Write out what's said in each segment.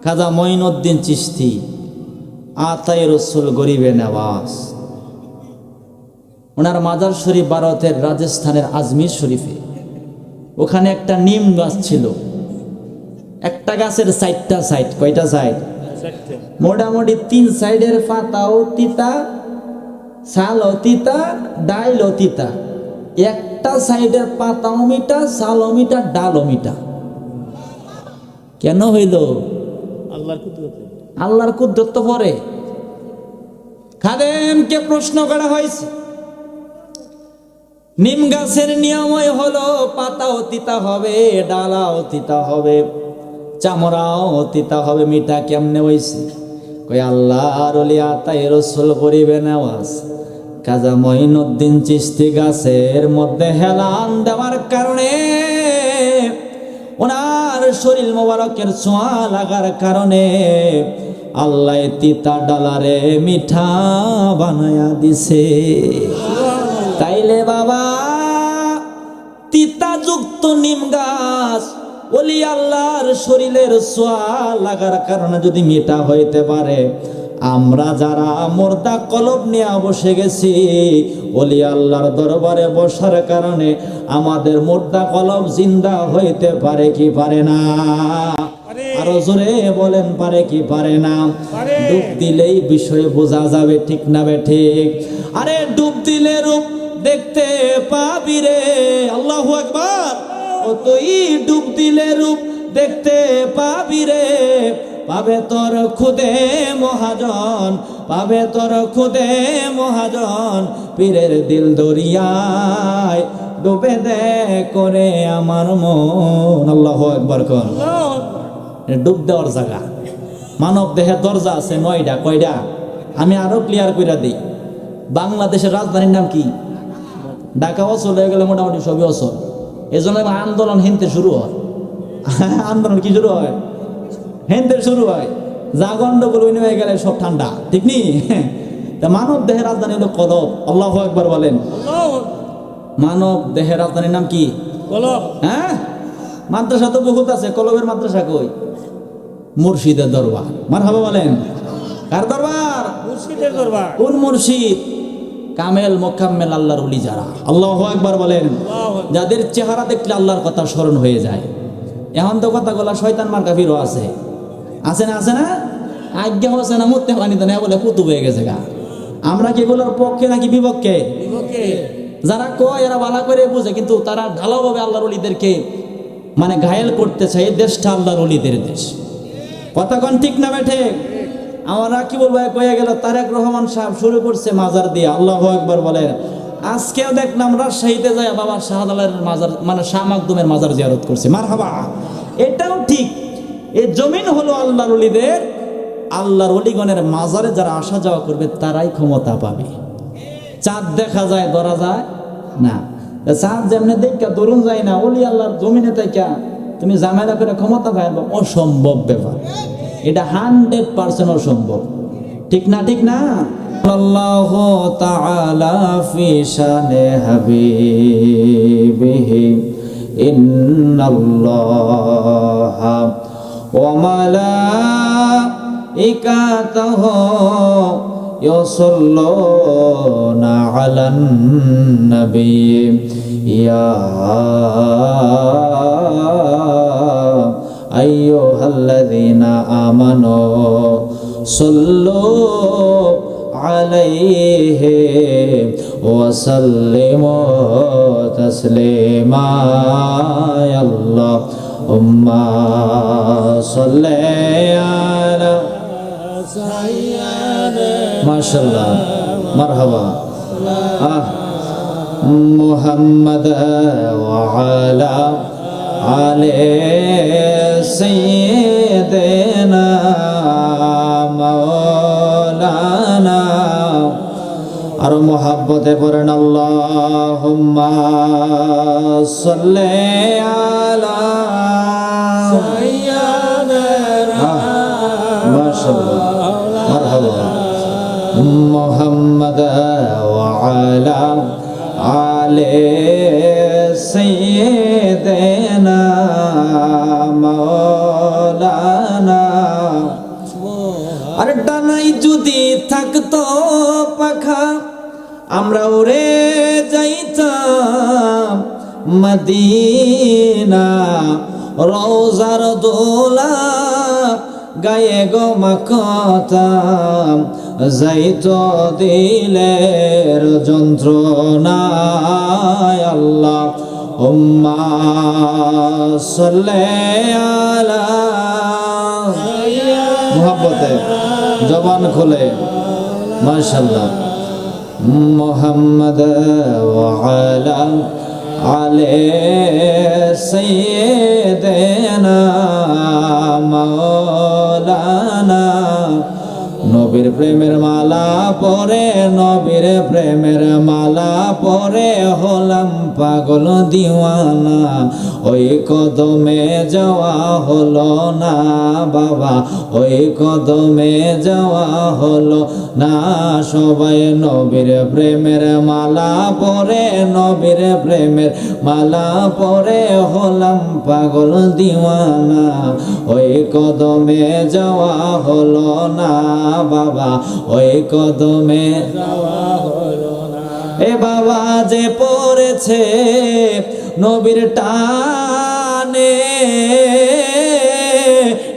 খাজা মঈনুদ্দিন চিশতি, আতায়ে রসুল গরিবে নওয়াজ। ওনার মাজার শরীফ ভারতের রাজস্থানের আজমির শরীফে। ওখানে একটা নিম গাছ ছিল। একটা গাছের 4টা সাইড। কয়টা সাইড? মোটামুটি 3 সাইডের পাতাও তিতা, ছালও তিতা, ডাইলও তিতা। একটা সাইডের পাতাও মিঠা, ছালও মিঠা, ডালও মিঠা। কেন হইল? আল্লাহর কুদরত পরে। খাদেমকে প্রশ্ন করা হয়েছে, নিম গাছের নিয়মই হলো পাতাও তিতা হবে, ডালাও তিতা হবে, চামড়াও তিতা হবে, মিঠা কেমনে হইছে? কই আল্লাহর ওলি আতায়ে রসুল গরিবে নওয়াজ খাজা মঈনুদ্দিন চিশতি গাছের মধ্যে হেলান দেওয়ার কারণে, ওনার শরীর মোবারকের ছোঁয়া লাগার কারণে আল্লাহ তিতা ডালারে মিঠা বানায়া দিছে। তাইলে বাবা, তিতাযুক্ত নিম গাছ ওলি আল্লাহর শরীরের ছোঁয়া লাগার কারণে যদি মিঠা হইতে পারে, আমরা যারা মুর্দা কলব নিয়ে বসে গেছি ওলি আল্লাহর দরবারে বসার কারণে আমাদের মুর্দা কলব জিন্দা হইতে পারে কি পারে না? আরো জোরে বলেন, পারে কি পারে না? ডুব দিলেই বিষয় বোঝা যাবে, ঠিক না বে ঠিক? আরে ডুব দিলে রূপ দেখতে পাবি রে, আল্লাহু আকবার। ও তুই ডুব দিলে রূপ দেখতে পাবি রে, পাবে তোর খুদে মহাজন, পাবে তোর খুদে মহাজন। পীরের দিল দরিয়ায় ডুবে দে করে আমার মন। আল্লাহু আকবার কর। ডুব দেওয়ার জায়গা। মানব দেহের দরজা আছে 9টা। কয়টা? আমি আরো ক্লিয়ার করে দিই। বাংলাদেশের রাজধানীর নাম কি? ঢাকা অচল হয়ে গেলে মোটামুটি সবই অচল। এই জন্য আন্দোলন হিনতে শুরু হয়। আন্দোলন কি শুরু হয়? হিনতে শুরু হয়। যা গন্ডগোল হয়ে গেলে সব ঠান্ডা, ঠিক নি? মানব দেহের রাজধানী হলো কলব। আল্লাহু আকবার বলেন। মানব দেহের রাজধানীর নাম কি? কলব। হ্যাঁ, মাদ্রাসা তো বহুত আছে, কলবের মাদ্রাসা কই? মুর্শিদের দরবার। মারহাবা বলেন। কার দরবার? মুর্শিদের দরবার। কোন মুর্শিদ? কামেল মোকাম্মেল আল্লাহর ওলি যারা। আল্লাহু আকবার বলেন। যাদের চেহারা দেখলে আল্লাহর কথা স্মরণ হয়ে যায়। এখন তো কথা বলা শয়তান মার্কা ফিরো আছে, আছে না? আছে না? আজ্ঞা হচ্ছে না, মুতে পানিতে না বলে কুতুব হয়ে গেছে গা। আমরা কি এগুলোর পক্ষে নাকি বিপক্ষে? যারা কয় এরা ভালো করে বুঝে, কিন্তু তারা ঢালাওভাবে আল্লাহর ওলিদেরকে মানে ঘায়েল করতে চায়। এই দেশটা আল্লাহর ওলিদের দেশ। কথা কোন ঠিক না বেঠে? আমরা কি বলবো, কয়ে গেল তারেক রহমান সাহেব শুরু করছে মাজার দিয়ে। আল্লাহু আকবার বলেন। আজকেও দেখলাম রাজশাহীতে যায় বাবা শাহজালালের মাজার, মানে শাহ মাকদুমের মাজার জিয়ারত করছে। মারহাবা, এটাও ঠিক। এই জমিন হলো আল্লাহর ওলিদের। আল্লাহর ওলিগণের মাজারে যারা আসা যাওয়া করবে তারাই ক্ষমতা পাবে। চাঁদ দেখা যায়, ধরা যায় না। চাঁদ যেমনি দেখা ধরুন যায় না, ওলি আল্লাহর জমিনে থেকে তুমি জামেলা করে ক্ষমতা পাইবা, অসম্ভব ব্যাপার। এটা 100% অসম্ভব, ঠিক না? ঠিক না? আল্লাহু তাআলা ফি শানে হাবিবিহি ইন্নাল্লাহা ওয়া মালাইকাতাহু ইউসাল্লুনা আলান নবী ইয়া আইয়ুহাল্লাযীনা আমানু সাল্লু আলাইহি ওয়া সাল্লিমু তাসলিমা। আল্লাহুম্মা সাল্লি আলা সাইয়্যিদিনা মাশাআল্লাহ মারহাবা মুহাম্মাদ ওয়া আলা আলি সাইয়্যিদিনা মাওলানা। আর মোহাব্বতে পড়েন আল্লাহুম্মা সাল্লি আলা সাইয়্যিদিনা মাশাআল্লাহ মারহাবা মুহাম্মাদ ওয়া আলা আলি সাইয়্যিদিনা মাওলানা। আর ডানাই যদি থাকতো পাখা আমরা উড়ে যাইতাম মদিনা রওজার দোলা গায়ে গো মাখতাম যাইতো দিলের যন্ত্রণায় আল্লাহ উম্মা সাল্লি আলা মুহাব্বতে জবান খুলে মাশাআল্লাহ মুহাম্মদ ওয়া আলা আলে সাইয়্যিদিনা মাওলানা নবীর প্রেমের মালা পরে নবীর প্রেমের মালা পরে হলাম পাগল দিওয়ানা ওই কদমে যাওয়া হলো না বাবা ওই কদমে যাওয়া হলো না সবাই নবীর প্রেমের মালা পরে নবীর প্রেমের মালা পরে হলাম পাগল দিওয়ানা ওই কদমে যাওয়া হলো না বাবা ওই কদমে যাওয়া হলো না এ বাবা যে পড়েছে নবীর টানে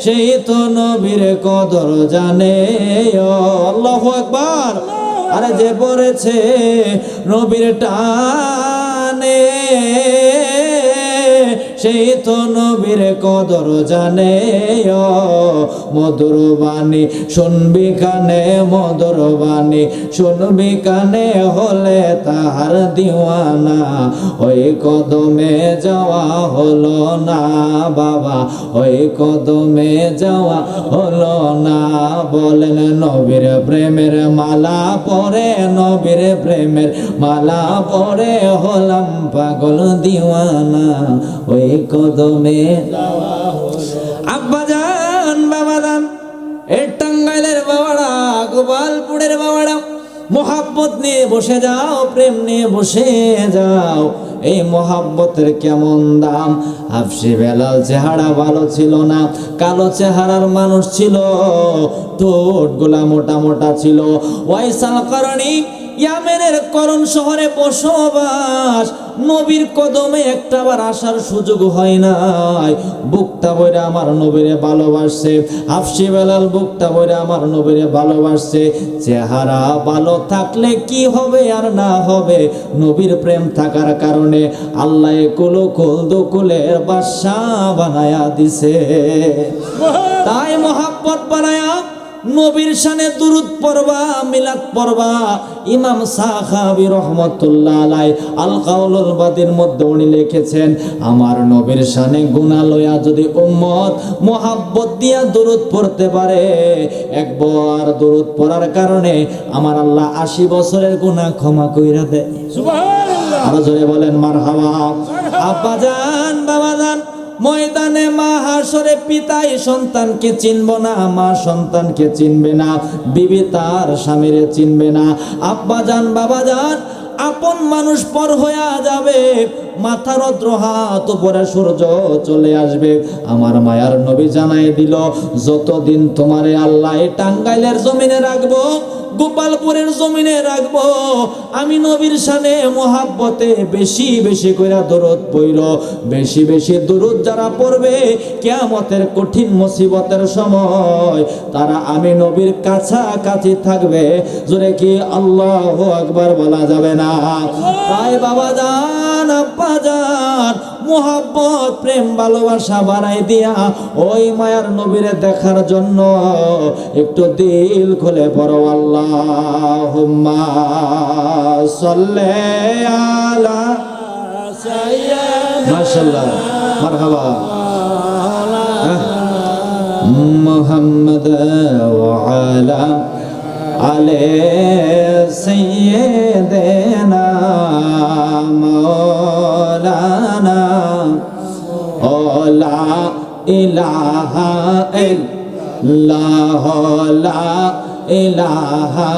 সেই তো নবীর কদর জানে আল্লাহু আকবার আরে যে পড়েছে নবীর টানে সেই তো নবীর কদর জানে মধুর বাণী শুনবি কানে মধুর বাণী শুনবি কানে হলে তাহার দিওয়ানা ওই কদমে যাওয়া হলো না বাবা ওই কদমে যাওয়া হলো না বলেন নবীর প্রেমের মালা পরে নবীর প্রেমের মালা পরে হলাম পাগল দিওয়ানা ওই কদমে যাওয়া হলো আব্বাজান বাবাজান এই টাঙ্গাইলের বাবারা গোপালপুরের বাবারা মোহাব্বত নিয়ে বসে যাও প্রেম নিয়ে বসে যাও এই মোহাব্বতের কেমন দাম হাফসি বেলাল চেহারা ভালো ছিল না কালো চেহারার মানুষ ছিল ঠোঁটগুলা মোটা মোটা ছিল ওয়াইসাল করণী ইয়ামেনের করণ শহরে বসবাস নবীর কদমে একটাবার আসার সুযোগ হয় নাই বুকটা বইরা আমার নবীরে ভালোবাসছে হাফসি বেলাল বুকটা বইরা আমার নবীরে ভালোবাসছে চেহারা ভালো থাকলে কি হবে আর না হবে নবীর প্রেম থাকার কারণে আল্লাহ কুলো কুল দুকুলের বাদশা বানায়া দিছে তাই মোহাব্বত বানায়া নবীর শানে দুরুদ পড়বা মিলাদ পড়বা ইমাম সাখাবী রাহমাতুল্লাহ আলাইহি আল কাউলুল বাদীর মধ্যে উনি লিখেছেন আমার নবীর শানে গুনাহ লয়া যদি উম্মত মোহাব্বত দিয়া দুরুদ পড়তে পারে একবার দুরুদ পড়ার কারণে আমার আল্লাহ 80 বছরের গুনাহ ক্ষমা কইরা দেয় সুবহানাল্লাহ আর জোরে বলেন মারহাবা আব্বাজান বাবাজান ময়দানে মাহাশরে পিতাই সন্তানকে চিনবে না মা সন্তানকে চিনবে না বিবি তার স্বামীরে চিনবে না আব্বাজান বাবাজান আপন মানুষ পর হয়ে যাবে মাথার রৌদ্র হাত উপরে সূর্য চলে আসবে আমার মায়ার নবী জানাই দিল যতদিন তোমারে আল্লাহ টাঙ্গাইলের জমিনে রাখবো গোপালপুরের জমিনে রাখবো আমি নবীর শানে মোহাব্বতে বেশি বেশি কইরা দরুদ পড়ো বেশি বেশি দরুদ যারা পড়বে কিয়ামতের কঠিন মুসিবতের সময় তারা আমি নবীর কাছাকাছি থাকবে জোরে কি আল্লাহু আকবার বলা যাবে না তাই বাবা জান আব্বা জান মোহাব্বত প্রেম ভালোবাসা বাড়াই দিয়া ওই মায়ার নবীরে দেখার জন্য একটু দিল খুলে পড়ো আল্লাহুম্মা সাল্লি আলা সাইয়্যিদিনা মাশাআল্লাহ মারহাবা মুহাম্মদ ওয়া আলা আলে সাইয়্যিদিনা মাওলানা লা ইলাহা ইল্লাল্লাহ লা ইলাহা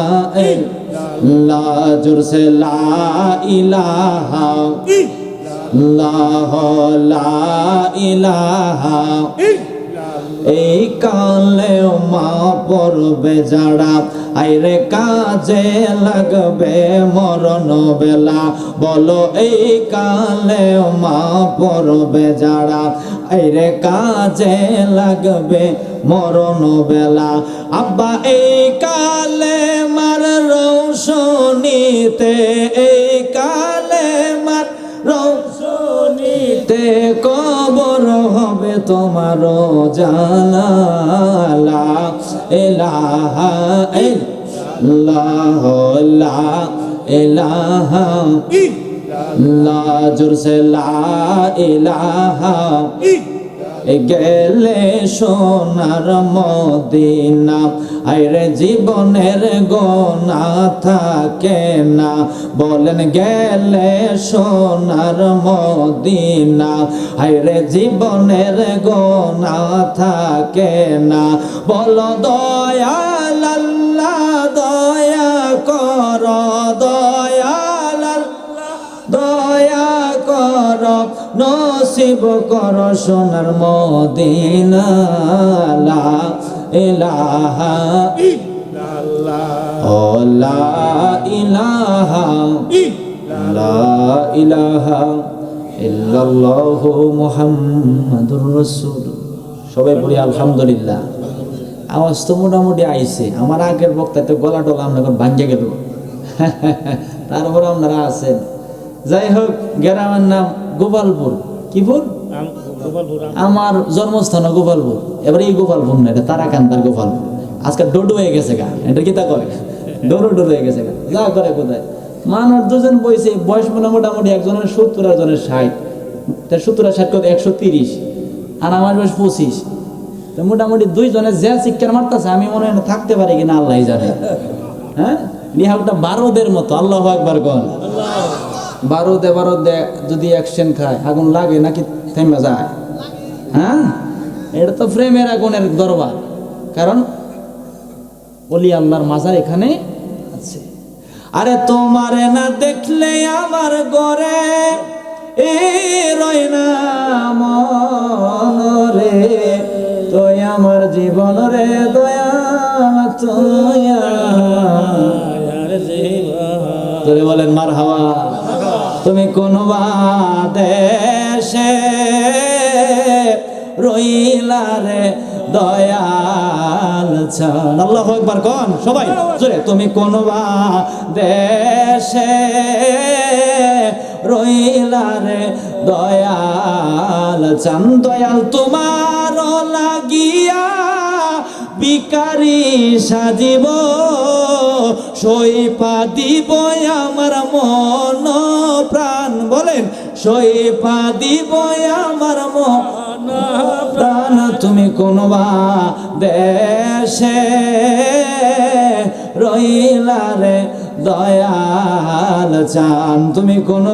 ইল্লাল্লাহ জোরসে লা ইলাহা ইল্লাল্লাহ লা ইলাহা এই কালেও মা পড়বে যারা, আইরে কাজে লাগবে মরণ বেলা। বলো এই কালেও মা পড়বে যারা, আইরে কাজে লাগবে মরণ বেলা। আব্বা এই কালে মার রৌশনীতে, এই কালে মার রৌশনীতে কবর হবে তোমার জানা। লা ইলাহা ইল্লাল্লাহ, লা ইলাহা ইল্লাল্লাহ, জোরসে লা ইলাহা। গেলে সোনার মদিনা, আইরে জীবনের গোনা থাকে না। বলেন গেলে সোনার মদিনা, আইরে জীবনের গোনা থাকে না। বলো দয়াল আল্লাহ দয়া কর, দয়াল আল্লাহ দয়া কর, নসিব কর সোনার মদিনা। লা ইলাহা ইল্লাল্লাহ, ও লা ইলাহা লা ইলাহা ইল্লাল্লাহু মুহাম্মাদুর রাসূলুল্লাহ। সবাই বলি আলহামদুলিল্লাহ। আওয়াজ তো মোটামুটি আইছে। আমার আগের বক্তায় তো গলা টলা আপনার ভাঙ্গে গেল, তারপরে আপনারা আছেন। যাই হোক, গ্রামের নাম গোপালপুর। কি পুর? আমার জন্মস্থান গোপালপুর। এবার এই গোপালপুর না, এটা তারাকান্তার গোপালপুর। আজকাল ডোডো হয়ে গেছে গা, এটা কি তা করে ডোরো ডোরো হয়ে গেছে গা। যা করে কোথায় মানুষ দুজন বইছে, বয়স মোটামুটি একজনের 70 একজনের 60। 70 আর 60 কত 130, আর আমার বয়স 25। তো মোটামুটি দুইজনের যে চিৎকার মারতেছে, আমি মনে হয় থাকতে পারি কিনা আল্লাহ জানে। হ্যাঁ, বিহারটা বারোদের মতো। আল্লাহু আকবার কোন। বারোদে যদি অ্যাকশন খায় আগুন লাগে নাকি থেমে যায়? হ্যাঁ, এটা তো ফ্রেমের আগুনের দরবার। কারণ ওলি আল্লাহর মাজার এখানে আছে। আরে তোমারে না দেখলে আমার ঘরে এ রয় না মনরে, তুই আমার জীবন রে দয়া তুয়া। তোরে বলেন মারহাবা। তুমি কোন দেশে রইলা রে দয়াল চান। আল্লাহু আকবার কোন সবাই জোরে। তুমি কোন দেশে রইলা রে দয়াল চান। দয়াল তোমার লাগিয়া ভিখারি সাজিব, সইপা দিব আমার মন প্রাণ। বলেন সইপা দিব আমার মন প্রাণ। তুমি কোন দেশে রইলা রে দয়াল চান। তুমি কোন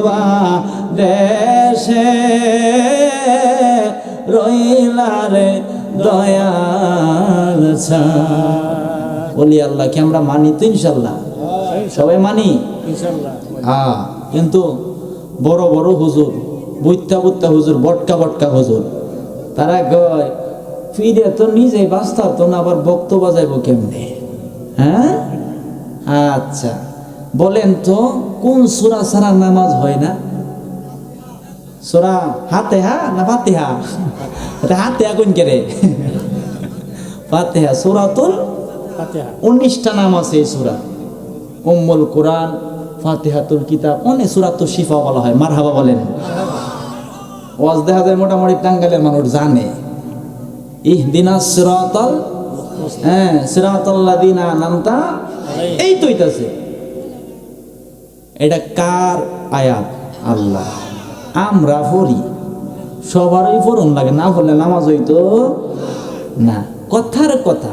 দেশে রইলা রে দয়াল চান। বলি আল্লাহকে আমরা মানি তো ইনশাল্লাহ, সবাই মানি ইনশাল্লাহ। কিন্তু বড় বড় হুজুর, বুত্তা বুত্তা হুজুর, বটকা বটকা হুজুর, তারা কয় ফিরে তো নিজেই বাঁচতাম তো না, আবার বক্ত বাজাইব কেমনে? হ্যাঁ, আচ্ছা বলেন তো কোন সূরা ছাড়া নামাজ হয় না? সূরা ফাতিহা না ফাতিহা? এটা ফাতিহা কোন কে রে? ফাতিহা, সূরাতুল ফাতিহা। 19টা নাম আছে এই সূরা। উম্মুল কুরআন, ফাতিহাতুল কিতাব, অনেক সূরাতুল শিফা বলা হয়। মারহাবা বলেন। ওয়াজ দেখা যায় মোটামুটি টাঙ্গাইলের মানুষ জানে। ইহদিনাস সিরাতাল, হ্যাঁ সিরাতাল্লাযিনা আনআমতা, এই তো হইতাছে। এটা কার আয়াত? আল্লাহ। আমরা পড়ি, সবারই পড়ুন লাগে, না পড়লে নামাজ হইতো না। কথার কথা,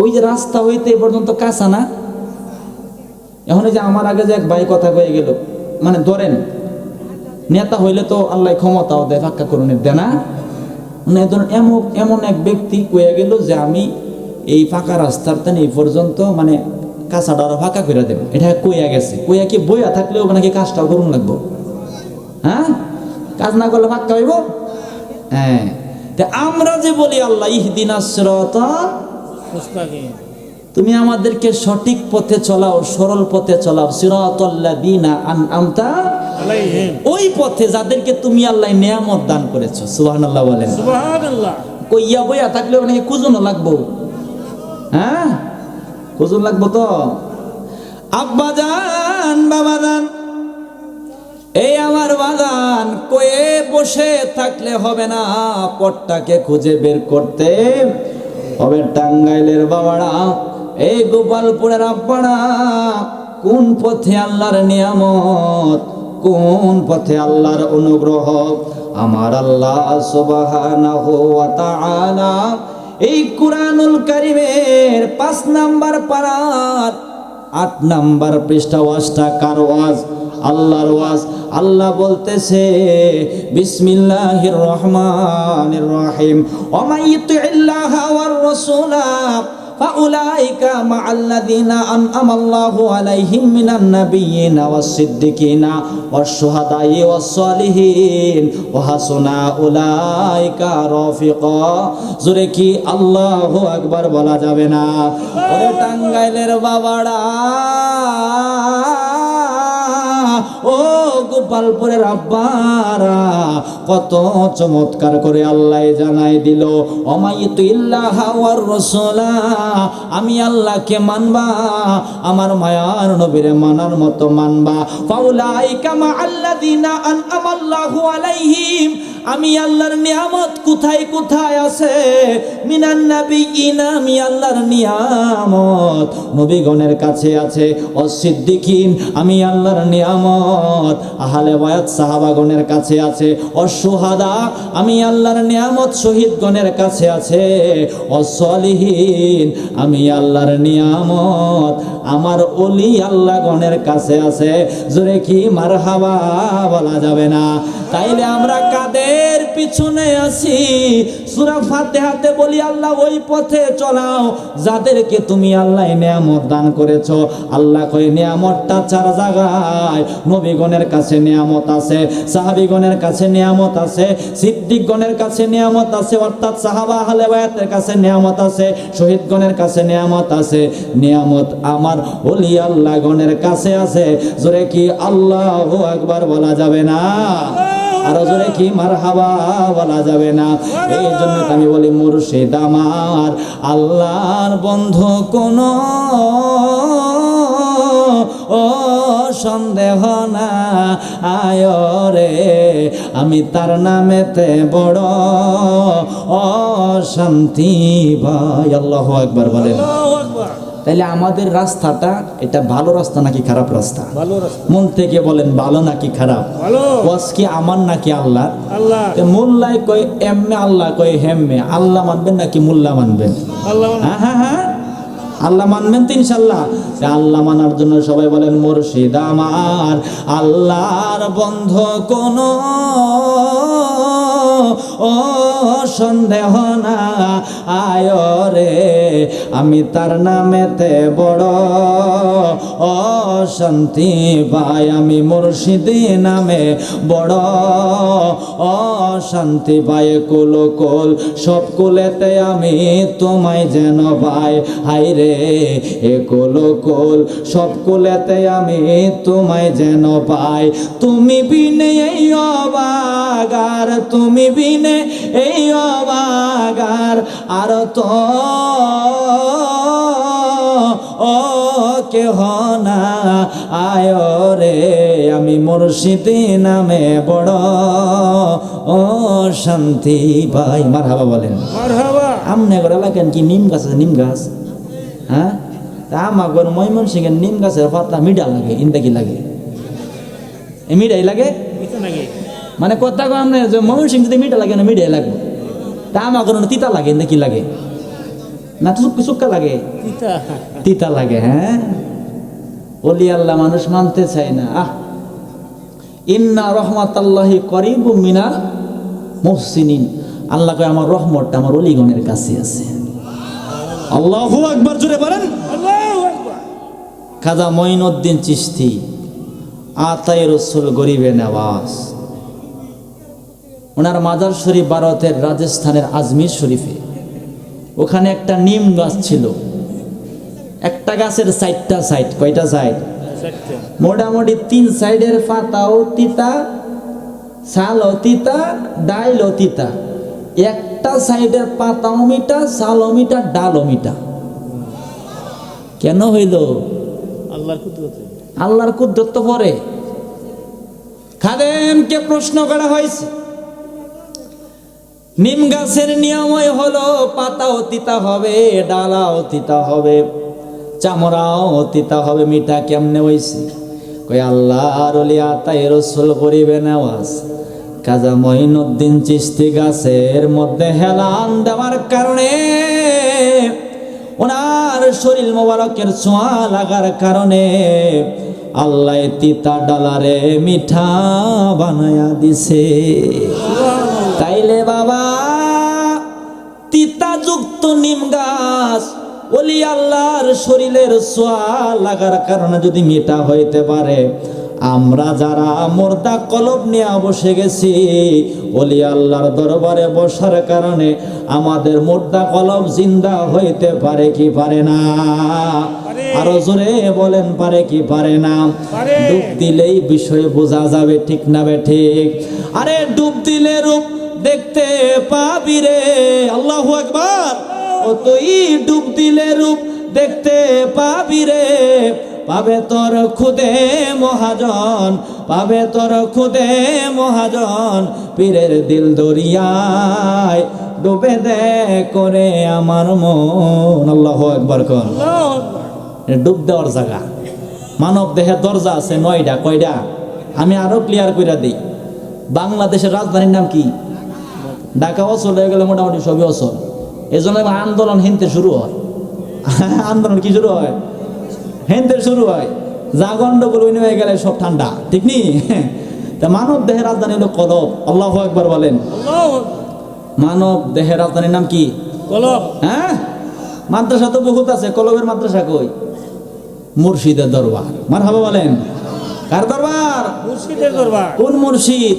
ওই যে রাস্তা হইতে এ পর্যন্ত কাঁচা না। এখন যে আমার আগে যে এক ভাই কথা কয়ে গেল, মানে ধরেন নেতা হইলে তো আল্লাহ ক্ষমতাও দেয়, ফাঁকা করুন দেয় না। মানে এমন এক ব্যক্তি কয়ে গেল যে আমি এই ফাঁকা রাস্তার তেন এই পর্যন্ত মানে কাঁচাটা আরো ফাঁকা করে দেব। এটা কইয়া গেছে। কইয়া কি বইয়া থাকলেও নাকি কাজটাও করুন লাগবো? হ্যাঁ, কাজ না করলে ফাঁকা হইব? হ্যাঁ, তা আমরা যে বলি আল্লাহ ইহদিনাস সিরাতাল মুস্তাকিম, তুমি আমাদেরকে সঠিক পথে চলাও, সরল পথে চলাও, সিরাতাল্লাযীনা আনআমতা আলাইহিম, ওই পথে যাদেরকে তুমি আল্লাহ নিয়ামত দান করেছো। সুবহানাল্লাহ বলেন। সুবহানাল্লাহ। কইয়া বইয়া থাকলে অনেকে কুজনও লাগবো, হ্যাঁ কুজন লাগবো তো। আব্বা জান, বাবা জান, এই আমার বাজান কয়ে বসে থাকলে হবে না, পথটাকে খুঁজে বের করতে হবে। টাঙ্গাইলের বাবারা, এই গোপালপুরের আব্বারা, কোন পথে আল্লাহর নিয়ামত, কোন পথে আল্লাহর অনুগ্রহ। আমার আল্লাহ সুবহানাহু ওয়া তাআলা এই কুরআনুল কারীমের 5 নাম্বার পারার 8 নাম্বার পৃষ্ঠা ওয়াজটা কার ওয়াজ? আল্লাহর ওয়াজ। আল্লাহ বলতেছে বিসমিল্লাহির রহমানির রহিম, ওয়া মান ইউতিইল্লাহা ওয়ার রাসূলা ফাউলাইকা মাআল্লাযীনা আনআমাল্লাহু আলাইহিম মিনান নাবিয়্যিনা ওয়াস-সিদ্দিকিনা ওয়াশ-শুহাদা'i ওয়াস-সালিহিন ওয়া হাসুনা উলাইকা রাফিকা। জোরে কি আল্লাহু আকবার বলা যাবে না? ওরে টাঙ্গাইলের বাবারা, ও গোপালপুরের আব্বারা, কত চমৎকার করে আল্লাহ জানাই দিল, অমাইতুল্লাহ ওয়ার রাসূলা, আমি আল্লাহকে মানবা, আমার মায়ার নবীরে মানার মতো মানবা। ফাউলাইকা মাআল্লাযীনা আনআমাল্লাহু আলাইহিম, আমি আল্লাহর নিয়ামত কোথায় কোথায় আছে? মিনান নাবিয়িনা, আমি আল্লাহর নিয়ামত নবীগণের কাছে আছে। অসিদ্দিকিন, আমি আল্লাহর নিয়ামত আহলে বায়াত সাহাবাগণের কাছে আছে। অশুহাদা, আমি আল্লাহর নিয়ামত শহীদগণের কাছে আছে। অসলিহিন, আমি আল্লাহর নিয়ামত আমার ওলি আল্লাহগণের কাছে আছে। জোরে কি মারহাবা বলা যাবে না? তাইলে আমরা কাদের পিছনে আছি? সূরা ফাতিহাতে বলি আল্লাহ ওই পথে চলাও যাদেরকে তুমি আল্লাহ নিয়ামত দান করেছো। আল্লাহ কই নিয়ামতটা 4 জায়গায়। নবীগণের কাছে নিয়ামত আছে, সাহাবীগণের কাছে নিয়ামত আছে, সিদ্দিকগণের কাছে নিয়ামত আছে, অর্থাৎ সাহাবা আহলে বায়াতের কাছে নিয়ামত আছে, শহীদগণের কাছে নিয়ামত আছে। নিয়ামত আমার ওলি আল্লাহগণের কাছে আছে। জোরে কি আল্লাহু আকবার বলা যাবে না? আরো জোরে কি মারহাবা বলা যাবে না? এই জন্য আমি বলি মুর্শিদ আমার আল্লাহর বন্ধু কোন ও সন্দেহ না আয় রে, আমি তার নামেতে বড় অশান্তি ভাই। আল্লাহু আকবার বলেন। আল্লাহু আকবার। তাইলে আমাদের রাস্তাটা এটা ভালো রাস্তা নাকি খারাপ রাস্তা? ভালো রাস্তা। মন থেকে বলেন ভালো নাকি খারাপ? ভালো। ওয়াজ কি আমার নাকি আল্লাহ? আল্লাহ। মোল্লাই কয় এমনে, আল্লাহ কয় হেমনে। আল্লাহ মানবেন নাকি মোল্লা মানবেন? আল্লাহ। হ্যাঁ হ্যাঁ হ্যাঁ, আল্লাহ মানবেন তো ইনশাল্লাহ। আল্লাহ মানার জন্য সবাই বলেন মুর্শিদ আমার আল্লাহর বন্ধু কোন ও সন্দেহ না আয় রে, আমি তার নামেতে বড় অশান্তি পাই। আমি মুর্শিদি নামে বড় অশান্তি পাই। কুল কুল সব কুলেতে আমি তোমায় যেন পাই। হাই রে এ কুল কুল সব কুলেতে আমি তোমায় যেন পাই। তুমি বিনে এই অবাগার, তুমি বিনে এই অবাগার আর তো ও কেহ না আয় রে, আমি মুর্শিদি নামে বড় ও শান্তি পাই। মারহাবা বলেন। মারহাবা। আমনে করে লাগেন কি নিম গাছ আছে? নিম গাছ, হ্যাঁ, তা আমাগর ময়মনসিংহের নিম গাছের পাতা মিঠা লাগে। ইন্দা কি লাগে? মিঠাই লাগে মিঠা নাকি? মানে কথা কো আমনে যে ময়মনসিংহ যদি মিঠা লাগে না মিঠাই লাগবে। তা আমাগর তিতা লাগে। ইন্দা কি লাগে? না তো চুক্কা লাগে, তিতা। তিতা লাগে। হ্যাঁ, ওলি আল্লাহ মানুষ মানতে চায় না। ইন্না রহমাতাল্লাহি করিবুম মিনাল মুহসিনিন। আল্লাহ কয় আমার রহমতটা আমার ওলিগণের কাছে আছে। আল্লাহু আকবার জোরে বলেন। আল্লাহু আকবার। খাজা মঈনুদ্দিন চিশতি আতায়ে রসুল গরিবে নওয়াজ। ওনার মাজার শরীফ ভারতের রাজস্থানের আজমির শরীফে। ওখানে একটা নিম গাছ ছিল, একটা গাছের 4টা সাইড। কয়টা সাইড? সত্য। মোটামুটি 3 সাইডের পাতাও তিতা, ছালও তিতা, ডালও তিতা। একটা সাইডের পাতাও মিঠা, ছালও মিঠা, ডালও মিঠা। কেন হইল? আল্লাহর কুদরতে। আল্লাহর কুদরত তো পরে। খাদেমকে প্রশ্ন করা হয়েছে, নিম গাছের নিয়মই হলো পাতাও তিতা হবে, ডালাও তিতা হবে, চামড়াও তিতা হবে, মিঠা কেমনে হইছে? কই আল্লাহর ওলি আতাই রসুল করিবে নেওয়াজ। কাজা মঈনুদ্দিন চিশতি গাছের মধ্যে হেলান দেওয়ার কারণে, ওনার শরীর মোবারকের ছোঁয়া লাগার কারণে আল্লাহ তিতা ডালারে মিঠা বানায়া দিছে। তাইলে বাবা, তিতাযুক্ত নিম গাছ ওলি আল্লাহর শরীরের ছোঁয়া লাগার কারণে যদি মিঠা হইতে পারে, আমরা যারা মুর্দা কলব নিয়ে বসে গেছি ওলি আল্লাহর দরবারে বসার কারণে আমাদের মুর্দা কলব জিন্দা হইতে পারে কি পারে না? আরো জোরে বলেন, পারে কি পারে না? ডুব দিলেই বিষয় বোঝা যাবে, ঠিক না বে ঠিক? আরে ডুব দিলে রূপ দেখতে পাবি রে, আল্লাহু আকবার। ও তুই ডুব দিলে রূপ দেখতে পাবি রে, পাবে তোর খুদে মহাজন, পাবে তোর খুদে মহাজন। পীরের দিল দরিয়ায় ডুবে দে করে আমার মন। আল্লাহু আকবার কোন। ডুব দেওয়ার জায়গা মানব দেহের দরজা আছে 9টা। কয়টা? আমি আরো ক্লিয়ার করে দিই। বাংলাদেশের রাজধানীর নাম কি? ঢাকা অচল হয়ে গেলে মোটামুটি সবই অচল। এই জন্য আন্দোলন হিনতে শুরু হয়। আন্দোলন কি শুরু হয়? হিনতে শুরু হয়। যা গন্ডগোল হয়ে গেলে সব ঠান্ডা, ঠিক নি? তা মানব দেহের রাজধানী হলো কলব। আল্লাহু আকবার বলেন। মানব দেহের রাজধানীর নাম কি? কলব। হ্যাঁ, মাদ্রাসা তো বহুত আছে, কলবের মাদ্রাসা কই? মুর্শিদের দরবার। মারহাবা বলেন। কার দরবার? মুর্শিদের দরবার। কোন মুর্শিদ?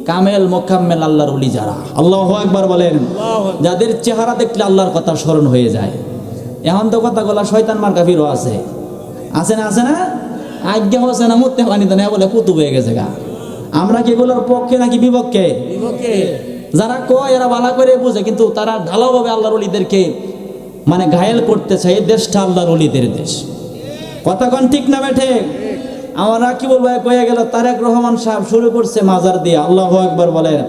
কামেল মোকাম্মেল আল্লাহর ওলি যারা। আল্লাহু আকবার বলেন। যাদের চেহারা দেখলে আল্লাহর কথা স্মরণ হয়ে যায়। এখন তো কথা বলা শয়তান মার কাফিরও আছে, আছে না? আছে না? আজ্ঞা হচ্ছে না, মুতে পানি তো না বলে কুতুব হয়ে গেছে গা। আমরা কি এগুলোর পক্ষে নাকি বিপক্ষে? বিপক্ষে। যারা কয় এরা ভালো করে বুঝে, কিন্তু তারা ঢালাওভাবে আল্লাহর ওলিদেরকে মানে ঘায়েল করতে চায়। এই দেশটা আল্লাহর ওলিদের দেশ। কথা কোন ঠিক না বেঠে? আমরা কি বলবো, কয়ে গেল তারেক রহমান সাহেব শুরু করছে মাজার দিয়ে। আল্লাহু আকবার বলেন।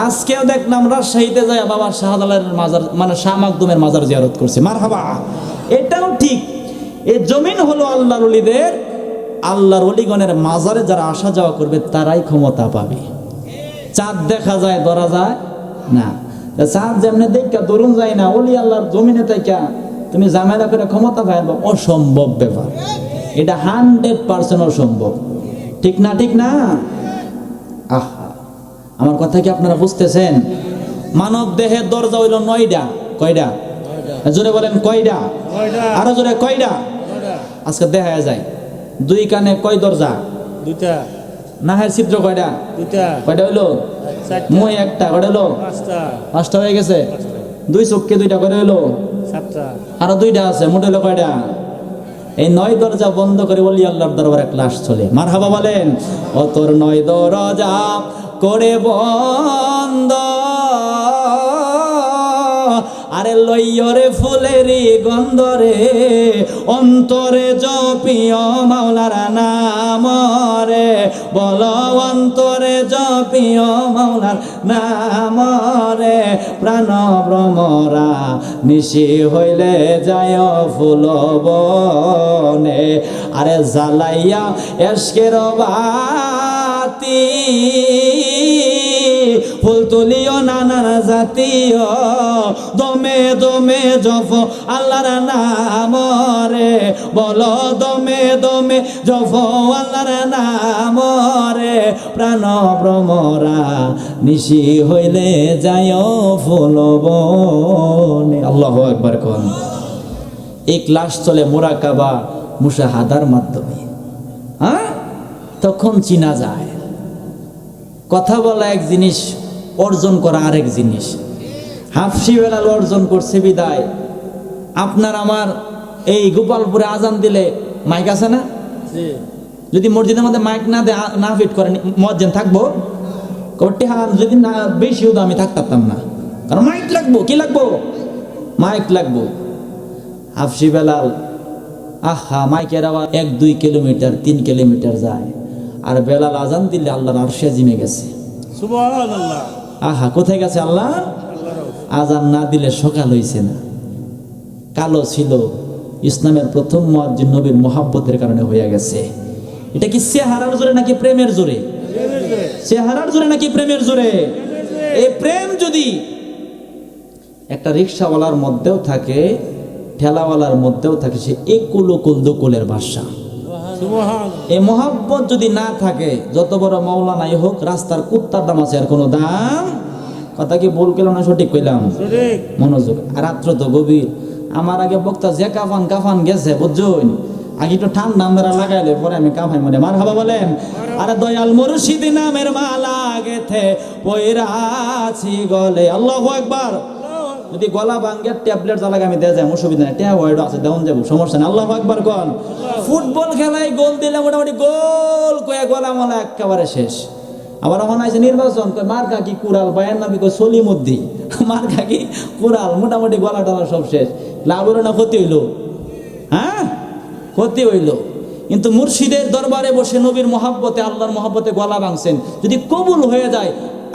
আজকেও দেখলাম রাজশাহীতে যায় বাবা শাহজালালের মাজার, মানে শাহ মাকদুমের মাজার জিয়ারত করছে। মারহাবা, এটাও ঠিক। এই জমিন হলো আল্লাহর ওলিদের। আল্লাহর ওলিগণের মাজারে যারা আসা যাওয়া করবে তারাই ক্ষমতা পাবে। চাঁদ দেখা যায়, ধরা যায় না। চাঁদ যেমনি দেখা ধরুন যায় না, ওলি আল্লাহর জমিনে থেকে তুমি ঝামেলা করে ক্ষমতা পাইবা, অসম্ভব ব্যাপার। এটা 100% অসম্ভব, ঠিক না? ঠিক না? আহা, আমার কথা কি আপনারা বুঝতেছেন? মানব দেহের দরজা হইল 9টা। কয়টা? জোরে বলেন, কয়টা? আরো জোরে, কয়টা? আজকে দেখা যায় 2 কানে কয় দরজা? 2টা। নাহের ছিদ্র কয়টা? 2টা। কয়টা হইলো? 4টা। মই একটা। কয়টা হইলো? 5টা। 5টা হয়ে গেছে। 2 চোখকে 2টা করে হইলো? 7টা। আরো 2টা আছে, মোট হইলো কয়টা? এই 9 দরজা বন্ধ করে বলি আল্লাহর দরবারে ক্লাস চলে। মারহাবা বলেন। ও তোর 9 দরজা করে বন্ধ, আরে লইয়রে ফুলেরই গন্ধ রে, অন্তরে জপিও মাওলার নাম রে, বলো অন্তরে জপিও মাওলার নাম রে, প্রাণ ভ্রমরা নিশি হইলে যায় ফুল বনে, আরে জ্বালাইয়া এশকের বাতি, ফুল তুলিও নানান জাতীয়, দমে দমে জপ আল্লাহর নাম রে, বলো দমে দমে জপ আল্লাহর নাম রে, প্রাণ ভ্রমরা নিশি হইলে যায় ফুল বনে। আল্লাহু আকবার কোন। এই ক্লাস চলে মুরাকাবা মুশাহাদার মাধ্যমে। হ্যাঁ, তখন চিনা যায়। কথা বলা এক জিনিস, অর্জন করা আরেক জিনিস। হাফসি বেলাল অর্জন করছে বিদায় আপনার আমার এই গোপালপুরে আজান দিলে মাইক আছে না? জি। যদি মসজিদের মধ্যে মাইক না ফিট করেন মুয়াজ্জিন থাকবো? কোটি হান যদি না বেশিও তো আমি থাকতাম না, কারণ মাইক লাগবো। কি লাগবো? মাইক লাগবো। হাফসি বেলাল আহা মাইকের আওয়াজ 1-2 কিলোমিটার 3 কিলোমিটার যায়, আর বেলাল আজান দিলে আল্লাহর আরশে জিমে গেছে। সুবহানাল্লাহ। আহা কোথায় গেছে আল্লাহ? আজান না দিলে সকাল হইছে না। কালো ছিল, ইসলামের প্রথম মুয়াজ্জিন নবীর মোহাব্বতের কারণে হয়ে গেছে। এটা কি চেহারার জোরে নাকি প্রেমের জোরে? চেহারার জোরে নাকি প্রেমের জোরে? এই প্রেম যদি একটা রিক্সাওয়ালার মধ্যেও থাকে, ঠেলাওয়ালার মধ্যেও থাকে, সে একুল কুল দকুলের বাদশা। সুবহানাল্লাহ। এই মোহাব্বত যদি না থাকে, যত বড় মাওলানাই হোক, রাস্তার কুত্তার দাম আছে আর কোনো দাম। কথা কি ভুল কইলাম না সঠিক কইলাম? সঠিক। মনোযোগ। আর রাত্র তো গভীর। আমার আগে বক্তা যে কাফান গেছে বুঝছেন, আগে একটু ঠান্ডা আমরা লাগাইলে পরে আমি কাফাই মনে মার হাবা বলেন। আরে দয়াল মুর্শিদ নামের মালা গেথে পয়রাছি গলে। আল্লাহু আকবার। যদি গলা ভাঙ্গে ট্যাবলেট জ্বালাগে আমি দেয়া যাই, অসুবিধা নেই, ট্যাব ওয়ার্ড আছে দেওয়ান যাবো, সমস্যা নেই। আল্লাহু আকবার কোন। ফুটবল খেলায় গোল দিলে মোটামুটি গোল কয়ে গলা মলা একেবারে শেষ। আবার এখন আছে নির্বাচন, মার কাকি কুড়াল, বায়ের নামি কই সলিমুদ্দি, মার কাকি কুড়াল, মোটামুটি গলা টলা সব শেষ। লাভ হলো না ক্ষতি হইল? হ্যাঁ, ক্ষতি হইল। কিন্তু মুর্শিদের দরবারে বসে নবীর মহাব্বতে, আল্লাহর মহাব্বতে গলা ভাঙছেন, যদি কবুল হয়ে যায়,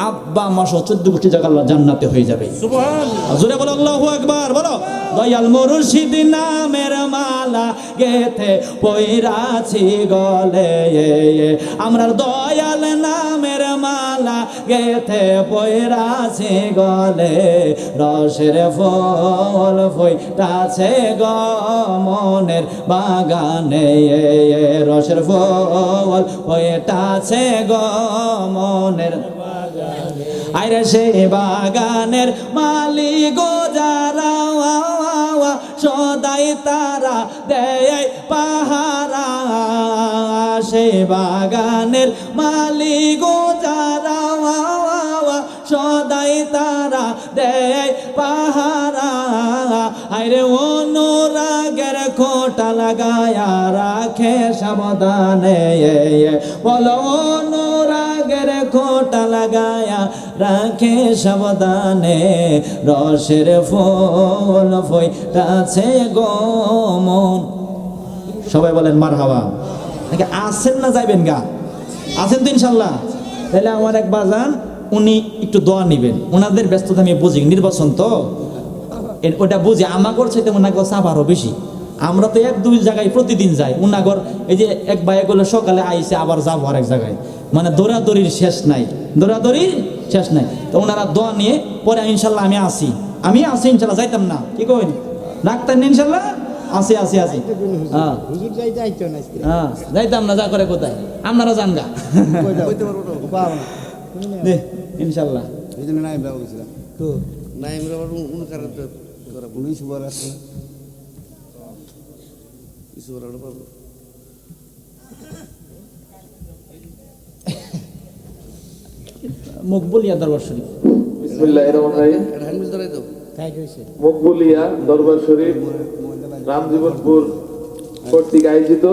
আব্বা মাস 14 কোটি জায়গা আল্লাহ জান্নাতে হয়ে যাবে। সুবহানাল্লাহ। জোরে বলো আল্লাহু আকবার। বলো দয়াল মুর্শিদ নামের মালা গেথে পয়রাছি গলে, আমরার দয়াল নামের মালা গেথে পয়রাছি গলে, রসের ফল ফইতাছে গ মনের বাগানে, রসের ফল ফইতাছে গ মনের আইরে সে বাগানের মালিক যারা, সদাই তারা দেয় পাহারা, সে বাগানের মালিক যারা, সদাই তারা দেয় পাহারা, আইরে অনুরাগের খোটা লাগায়া রাখে সাবধানে, বলো অনুরাগের খোটা লাগায়া রাখে সাবধানে, রসের ফল ফইতাছে গমন। সবাই বলেন মারহাবা। নাকি আসেন না যাইবেন গা? আছেন তো ইনশাল্লাহ? তাহলে আমার এক বাজান উনি একটু দোয়া নিবেন। ওনাদের ব্যস্ততা আমি বুঝি, নির্বাচন তো ওটা বুঝি। আমাগর চাইতে ওনাগর চাপ আরো বেশি। আমরা তো 1-2 জায়গায় প্রতিদিন যাই। উনাগর এই যে এক ভাই গুলো সকালে আইসে আবার যাবো আরেক জায়গায়, মানে দৌড়াদৌড়ির শেষ নাই, দৌড়াদৌড়ির শেষ নাই। তো ওনারা দোয়া নিয়ে পরে ইনশাল্লাহ আমি আসি ইনশাল্লাহ, যাইতাম না, কি কইন রাখতেন ইনশাল্লাহ? আসি হ্যাঁ হ্যাঁ, যাইতাম না, যা করে কোথায় আপনারা যান গা ইনশাল্লাহ। মকবুলিয়া দরবার শরীফ। বিসমিল্লাহির রহমানির রহিম। মকবুলিয়া দরবার শরীফ রামজীবনপুর কর্তৃক আয়োজিত।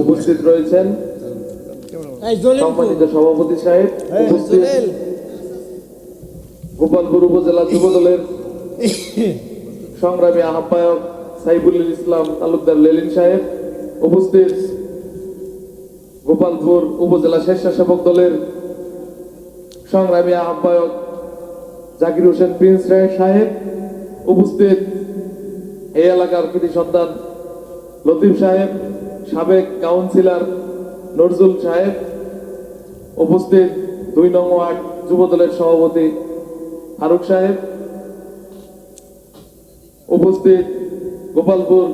উপস্থিত রয়েছেন সম্মানিত সভাপতি সাহেব, উপস্থিত গোপালপুর উপজেলা যুবদলের সংগ্রামী আহ্বায়ক সাইফুল ইসলাম তালুকদার লেলিন সাহেব, উপস্থিত গোপালপুর উপজেলা স্বেচ্ছাসেবক দলের সংগ্রামী আহ্বায়ক জাকির হোসেন প্রিন্স রায় সাহেব, উপস্থিত এই এলাকার কৃতি সন্তান লতিফ সাহেব, সাবেক কাউন্সিলর নজরুল সাহেব, উপস্থিত 2 নং ওয়ার্ড যুবদলের সভাপতি ফারুক সাহেব, উপস্থিত গোপালপুর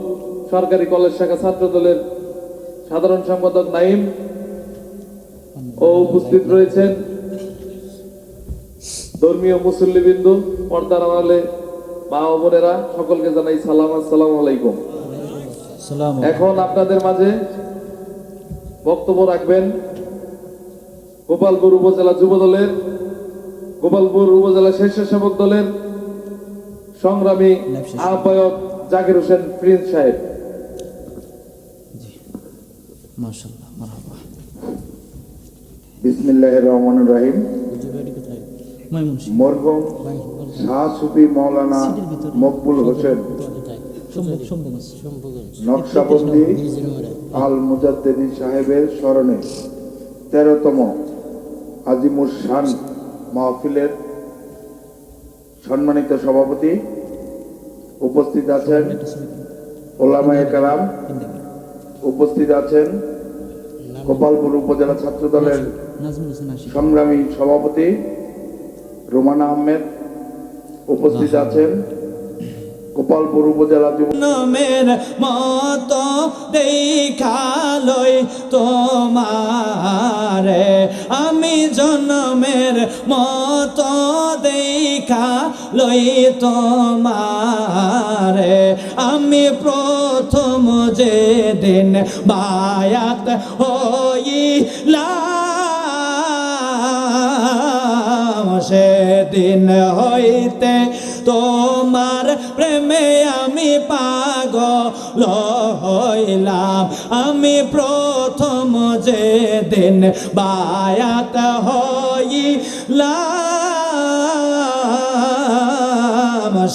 সরকারি কলেজ শাখা ছাত্র দলের সাধারণ সম্পাদক নাইম, ও উপস্থিত রয়েছেন ধর্মীয় মুসল্লিবৃন্দ, পর্দার আড়ালে মা ও বোনেরা, সকলকে জানাই সালাম, আসসালামু আলাইকুম। এখন আপনাদের মাঝে বক্তব্য রাখবেন গোপালপুর উপজেলা যুবদলের গোপালপুর উপজেলা স্বেচ্ছাসেবক দলের সংগ্রামী আহ্বায়ক জাকির হোসেন প্রিন্স সাহেব। মাশাআল্লাহ, মারহাবা। বিসমিল্লাহির রহমানির রহিম। ময়মনসিংহ মরহুম শাহ সুফি মাওলানা মকবুল হোসেন নকশবন্দি আল মুজাদ্দিদি সাহেবের স্মরণে 13তম আজিমুস শান মাহফিলের সম্মানিত সভাপতি উপস্থিত আছেন ওলামায়ে কেরাম, উপস্থিত আছেন গোপালপুর উপজেলা ছাত্র দলের সংগ্রামী সভাপতি রোমান আহমেদ, উপস্থিত আছেন গোপালপুর উপজেলা যুব জনমের মত দেখালই তোমারে, আমি জনমের মত দেখালই তোমারে, আমি প্রথম যেদিন বায়াত হইলাম, সেদিন হইতে তোমার প্রেমে আমি পাগল হইলাম, আমি প্রথম যেদিন বায়াত হইলাম,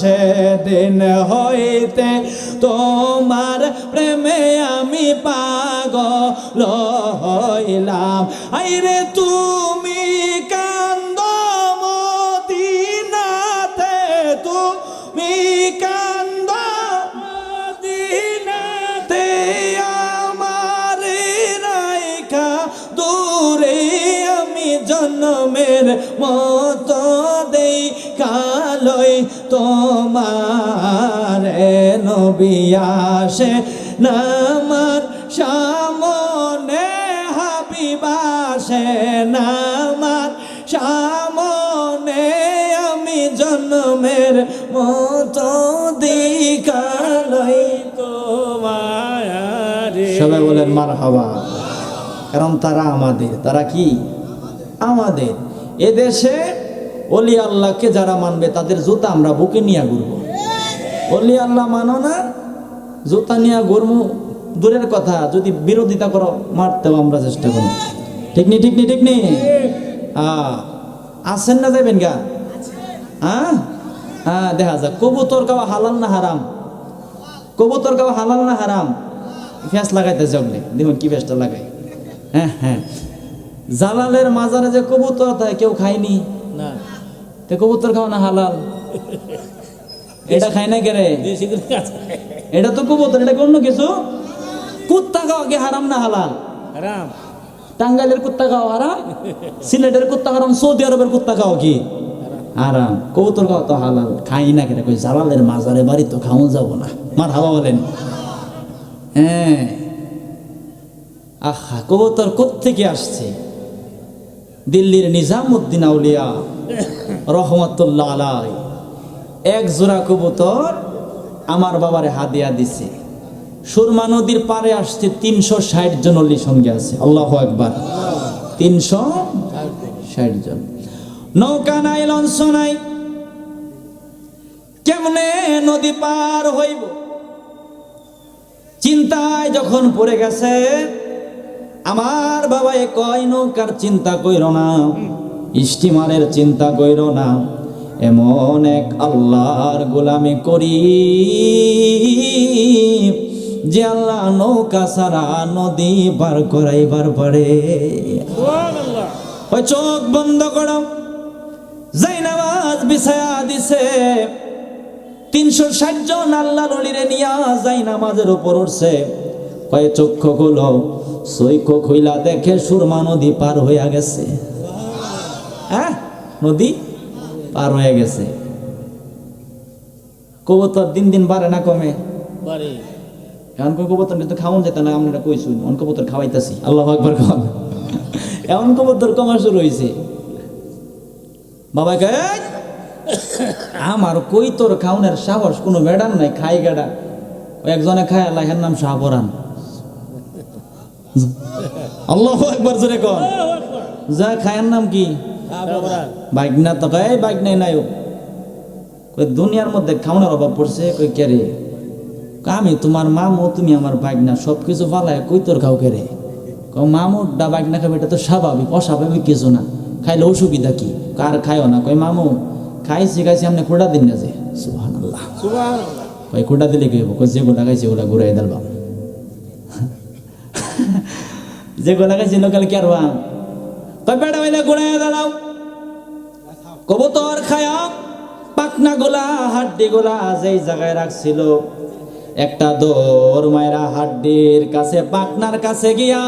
সেদিন হইতে তোমার প্রেমে আমি পাগল হইলাম। আইরে তুমি কান্দ মদিনাতে, তুমি কান্দ মদিনাতে, আমার রাইখা দূরে আমি জন্মের মত দেখালই তোমারে, নবী আসে নামার সামনে, হাবিব আসে নামার সামনে, আমি জন্মের মত দেখালই তোমারে। সবাই বলেন মারহাবা। কারণ তারা আমাদের, তারা কি আমাদের। এদেশে ওলি আল্লাহকে যারা মানবে তাদের জুতা আমরা বুকে নিয়ে ঘুরবো। ওলি আল্লাহ মানো না, জুতা নিয়ে ঘুরবো দূরের কথা, যদি বিরোধিতা করো মারতেও আমরা চেষ্টা করব। ঠিক নি, ঠিক নি, ঠিক নি। আসেন না যাবেন গা? হ্যাঁ, দেখা যাক কবুতর খাওয়া হালাল না হারাম? কবুতর খাওয়া হালাল না হারাম? ফ্যাস লাগাইতে যাবলে দেখুন কি ফ্যাসটা লাগাই। হ্যাঁ হ্যাঁ, জালালের মাজারে যে কবুতর থাকে কেউ খায়নি না, তে কবুতর খাওয়া না হালাল? এটা খায় না কেরে? এটা তো কবুতর, এটা অন্য কিছু। কুত্তা খাওয়া কি হারাম না হালাল? হারাম। টাঙ্গাইলের কুত্তা খাওয়া হারাম, সিলেটের কুত্তা হারাম, সৌদি আরবের কুত্তা খাওয়া কি হারাম? কবুতর খাওয়া তো হালাল। খাই না কেন? কই জালালের মাজারে বাড়ি তো খাওয়া যাবো না। মার হাওয়া বলেন। হ্যাঁ, আহা, কবুতর কোত্থেকে আসছে? দিল্লির নিজামউদ্দিন আউলিয়া রহমতুল্লাহ আলাই এক জোড়া কবুতর আমার বাবারে হাদিয়া দিছে। সুরমা নদীর পারে আসছে 360 জন অলি সঙ্গে আছে। আল্লাহু আকবার। 360 জন। নৌকা নাই, লঞ্চ নাই, কেমনে নদী পার হইব চিন্তায় যখন পড়ে গেছে, আমার বাবাই কয় নৌকার চিন্তা কইর না, স্টিমারের চিন্তা কইর না, এমন এক আল্লাহর গোলামি করি যে আল্লাহ নৌকা ছাড়া নদী পার করাইবার পারে। ওই চোখ বন্ধ করো, যাই নামাজ বিছায়া দিছে। 360 জন আল্লাহ নলিরে নিয়া যাই নামাজের উপর উঠছে। কয়ে চক্ষু খুলো, চৈকো খুইলা দেখে সুরমা নদী পার হইয়া গেছে। হ্যাঁ, নদী পার হয়ে গেছে। কবুতর দিন দিন বাড়ে না কমে? এখন কবুতর কিন্তু খাওয়ান যেত না, আমরা কইছি অন কবুতর খাওয়াইতেছি। আল্লাহু আকবার। কম এমন কবুতর কমা শুরু হয়েছে। বাবা কয় আমার কই তোর খাওনের সাহস কোনো বেড়ান নাই, খাই গেডা। একজনে খায় আল্লাহ, এর নাম শাহপরান। আল্লাহু আকবার জোরে কন। যা খায়ের নাম কি? বাইক না তো কয় বাইক নাই নাই কই দুনিয়ার মধ্যে খাওয়ানোর অভাব পড়ছে কই কে রে আমি তোমার মামু তুমি আমার বাইক না সব কিছু ফালায় কই তোর খাও কে রে মামুরটা বাইক না খাবে এটা তো স্বাভাবিক অস্বাভাবিক কিছু না খাইলে অসুবিধা কি কার খায়ও না কই মামু খাইছি আপনি কোটা দিন না যে সুবহানাল্লাহ কই কোটা দিলে কি হবো যে গোটা খাইছে ওটা ঘুরাই দিলাম যে গোটা খাইছে লোকাল কি আর কই বেটা হইলে ঘুরাই দাঁড়াও কবুতর খায়া পাকনা গোলা হাড্ডি গোলা যেই জায়গায় রাখছিল একটা দৌড় মায়েরা হাড্ডির কাছে পাকনার কাছে গিয়া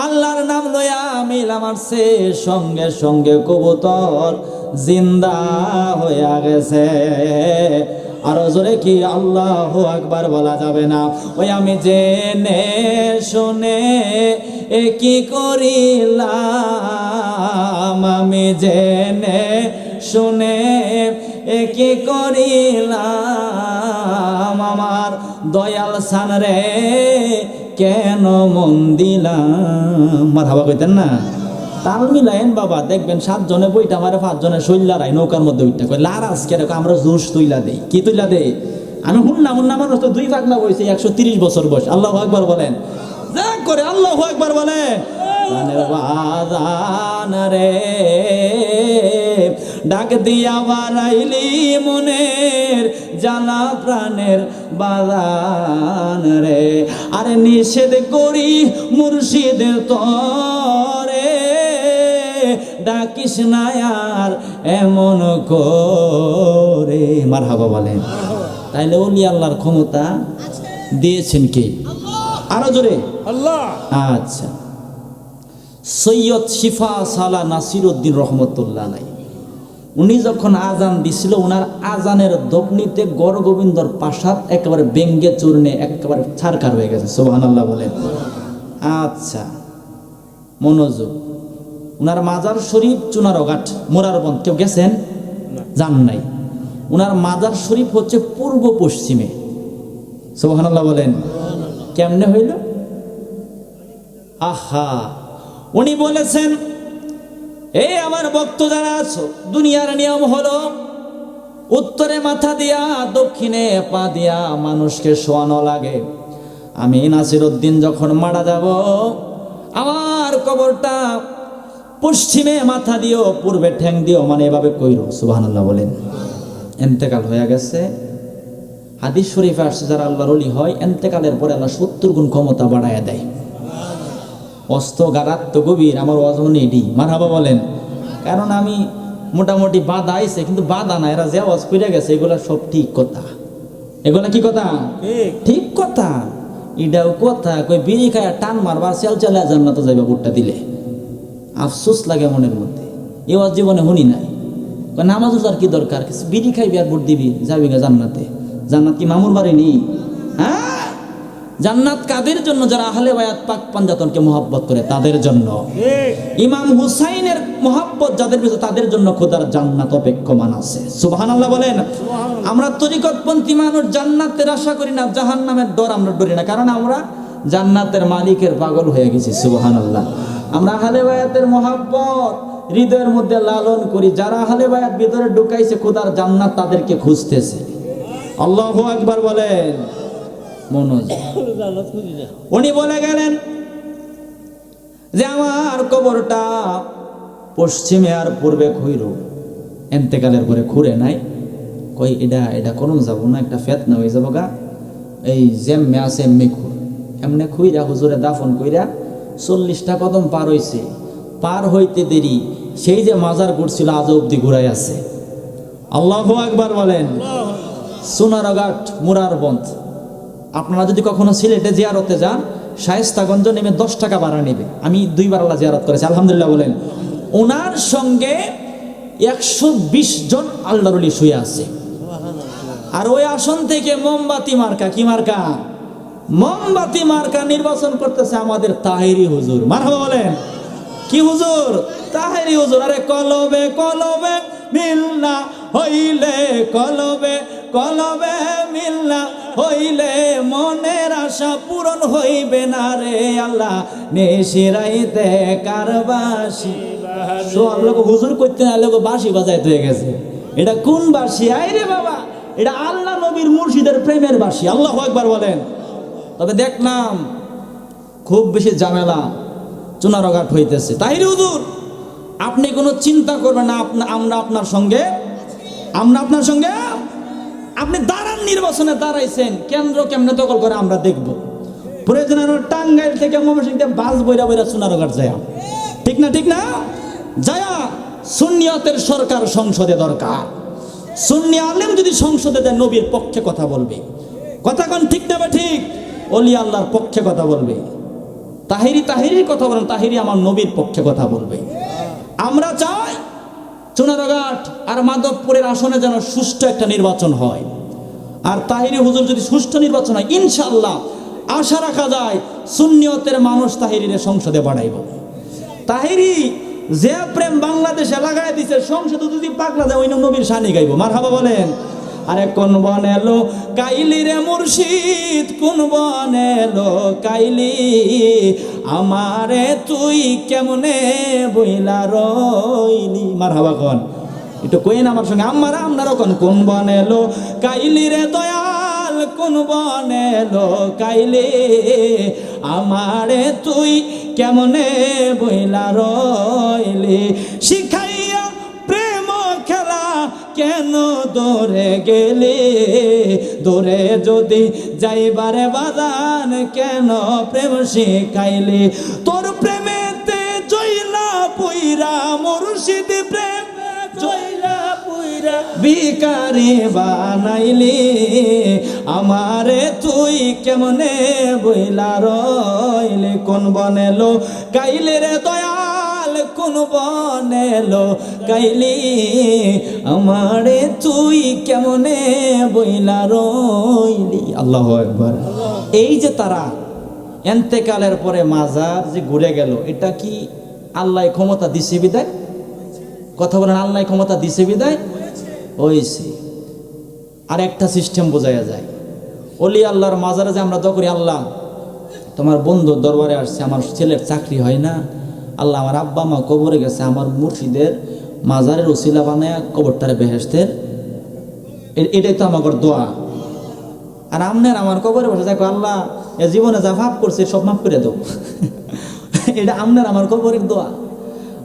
আল্লাহর নাম লইয়া মিলা মারছে সঙ্গে সঙ্গে কবুতর জিন্দা হইয়া গেছে আরো জোরে কি আল্লাহু আকবার বলা যাবে না ওই আমি জেনে শুনে কি করিলাম আমি জেনে শুনে কি করিলাম আমার দয়াল সান রে কেন মন দিলাম মারহাবা কইতেন না তাল মিলাইন বাবা দেখবেন 7 জনে বইটা আমারে 5 জনে শৈলারাই নৌকার মধ্যে উঠটা কই লারাজ কে আমরা জোশ তুইলা দেই কি তুইলা দেই আমি হুন্না মানুষ তো 2 পাগলা বইছে 130 বছর বয়স আল্লাহু আকবার বলেন যা করে আল্লাহু আকবার বলেন গানের বাজান রে ডাক দিয়া বাড়াইলি মনের জ্বালা প্রাণের বাজান রে আরে নিষেধ করি মুর্শিদ তরে ডাকিস না আর এমন করে মারহাবা বলেন তাইলে ওলি আল্লাহর ক্ষমতা দিয়েছেন কে আরো জোরে আল্লাহ আচ্ছা সৈয়দ শিফা সালা নাসিরউদ্দিন রহমতুল্লাহ আলাইহি উনি যখন আজান দিছিল ওনার আজানের দবনিতে গড় গোবিন্দর প্রাসাদ একেবারে ব্যঙ্গে চূর্ণে একেবারে ছারখার হয়ে গেছে সুবহানাল্লাহ বলেন আচ্ছা মনোযোগ উনার মাজার শরীফ চুনারঘাট মোরারবন্দ কেউ গেছেন জান নাই উনার মাজার শরীফ হচ্ছে পূর্ব পশ্চিমে সুবহানাল্লাহ বলেন কেমনে হইল আহা উনি বলেছেন এই আমার ভক্ত যারা আছো দুনিয়ার নিয়ম হলো উত্তরে মাথা দিয়া দক্ষিণে পা দিয়া মানুষকে শোয়ানো লাগে আমি নাসিরউদ্দিন যখন মারা যাব আমার কবরটা পশ্চিমে মাথা দিও পূর্বে ঠ্যাং দিও মানে এভাবে কইরো সুবহানাল্লাহ বলেন ইন্তেকাল হয়ে গেছে হাদিস শরীফে আসছে যারা আল্লাহর ওলি হয় ইন্তেকালের পরে আল্লাহ 70 গুণ ক্ষমতা বাড়ায়া দেয় অস্ত গারাত্ম গভীর আমার ওজন এডি মারহাবা বলেন কারণ আমি মোটামুটি বাধা আইছে কিন্তু বাধা না এরা যে আওয়াজ কইরা গেছে এগুলা সব ঠিক কথা এগুলা কি কথা ঠিক কথা এটাও কথা কই বিড়ি খায়া টান মারবার সেল চালা জান্নাতে যাইবা বুটটা দিলে আফসোস লাগে মনের মধ্যে এ ওয়াজ জীবনে শুনি নাই কই নামাজ আর কি দরকার কিছু বিড়ি খাইবি আর বুট দিবি যাবি গা জান্নাতে জান্নাত কি মামুর বাড়ি নি হ্যাঁ জান্নাত কাদের জন্য যারা আহলে বায়াত পাক পাঞ্জাতনকে মহব্বত করে তাদের জন্য ইমাম হুসাইনের মহব্বত যাদের ভিতরে তাদের জন্য খোদার জান্নাত অপেক্ষমান আছে সুবহানাল্লাহ বলেন আমরা তরিকতপন্থী মানুষ জান্নাতের আশা করি না জাহান্নামের ডর আমরা ডরি না কারণ আমরা জান্নাতের মালিকের পাগল হয়ে গেছি সুবহানাল্লাহ আমরা আহলে বায়াতের মহব্বত হৃদয়ের মধ্যে লালন করি যারা আহলে বায়াত ভিতরে ঢুকাইছে খোদার জান্নাত তাদেরকে খুঁজতেছে আল্লাহু আকবার বলেন মনোযোগ উনি বলে গেলেন যে আমার কবরটা পশ্চিমে আর পূর্বে খুইরো এন্তেকালের পরে খুঁড়ে নাই কই এটা কোন যাব না একটা ফেতনা হয়ে যাবো গা এই যেমনে আছে এমনি খুঁড় এমনি খুইরা হুজুরে দাফন কইরা 40টা কদম পার হইছে পার হইতে দেরি সেই যে মাজার ঘুরছিল আজ অব্দি ঘুরাই আছে আল্লাহু আকবার বলেন সোনারঘাট মুরারবন্দ আপনারা যদি কখনো সিলেটে জিয়ারতে যান শায়েস্তাগঞ্জ নেমে 10 টাকা ভাড়া নেবে আমি 2 বার আল্লাহ জিয়ারত করেছি আলহামদুলিল্লাহ বলেন ওনার সঙ্গে 120 জন আল্লাহর ওলি শুয়ে আছে আর ওই আসন থেকে মোমবাতি মার্কা কি মার্কা মোমবাতি মার্কা নির্বাচন করতেছে আমাদের তাহেরি হুজুর মারহাবা বলেন কি হুজুর তাহেরি হুজুর আরে কলবে কলবে মিলনা হইলে কলবে কলবে মিলনা হইলে মনের আশা পূরণ হইবে না রে আল্লাহ, নেশিরাইতে কারবাসি। সব লোক হুজুর করতে না, লোক বাঁশি বাজাইতে হয়ে গেছে। এটা কোন বাঁশি? আই রে বাবা, এটা আল্লাহ নবীর মুর্শিদের প্রেমের বাঁশি। আল্লাহু আকবার বলেন। তবে দেখলাম খুব বেশি ঝামেলা চুনারঘাট হইতেছে। তাহিরি হুজুর, আপনি কোনো চিন্তা করবেন না, আমরা আপনার সঙ্গে আপনি দাঁড়ান, নির্বাচনে দাঁড়াইছেন, কেন্দ্র কেমনে দখল করে আমরা দেখব। প্রয়োজন টাঙ্গাইল থেকে ময়মনসিংহ বাস বইরা বইরা চুনারঘাট যায়, ঠিক না? যায়া সুন্নিয়তের সরকার সংসদে দরকার। সুন্নি আলেম যদি সংসদে যায়, নবীর পক্ষে কথা বলবে। কথা কোন ঠিক না? ঠিক। ওলি আল্লাহর পক্ষে কথা বলবে। তাহিরির কথা বলেন, তাহিরি আমার নবীর পক্ষে কথা বলবে। আমরা চাই চুনারঘাট আর মাধবপুরের আসনে যেন সুষ্ঠু একটা নির্বাচন হয়। আর তাহিরি হুজুর যদি সুষ্ঠু নির্বাচন হয়, ইনশাআল্লাহ আশা রাখা যায় সুন্নিয়তের মানুষ তাহিরিরে সংসদে বাড়াইব। তাহিরি যে প্রেম বাংলাদেশে লাগাই দিছে, সংসদে যদি পাগলা যায়, ওই নবীর শানি গাইব। মারহাবা বলেন। আরে কোন বনেলো কাইলি রে মুর্শিদ, কোন বনেলো কাইলি, আমারে তুই কেমনে বইলা রইলি। মারহাবা কোন, একটু কইন আমার সঙ্গে, আপনারা কোন বনেলো কাইলি রে দয়াল, কোন বনেলো কাইলি, আমারে তুই কেমনে বইলা রইলি। শিখাইয়া প্রেম খেলা কেন দূরে গেলে, দূরে যদি যাইবারে বাজান কেন প্রেম শিখাইলি। তোর প্রেমেতে জইলা পুইরা মুর্শিদ, প্রেম জইলা পুইরা ভিখারি বানাইলি, আমারে তুই কেমনে বইলা রইলি। কোন বনেলো কাইলে রে দয়াল, কোন বনেলো কাইলি, আমারে তুই কেমনে বইলা রইলি। আল্লাহু আকবার। এই যে তারা এন্তেকালের পরে মাজার যে ঘুরে গেল, এটা কি আল্লাহ ক্ষমতা দিছে বিদায়? কথা বলেন, আল্লাহ ক্ষমতা দিছে বিদায় হয়েছে। আর একটা সিস্টেম বোঝায়া যায়, ওলি আল্লাহর মাজারে যে আমরা দোয়া করি, আল্লাহ তোমার বন্ধুর দরবারে আসছে, আমার ছেলের চাকরি হয় না, আল্লাহ আমার আব্বা মা কবরে গেছে, আমার মুর্শিদের মাজারের ওসিলা বানায় কবরটারে বেহেশতের, এটাই তো আমার দোয়া। আর আমনের আমার কবরে বসে দেখো, আল্লাহ এ জীবনে যা ভাব করছে সব মাফ করে দাও। এটা আমনের আমার কবরের দোয়া।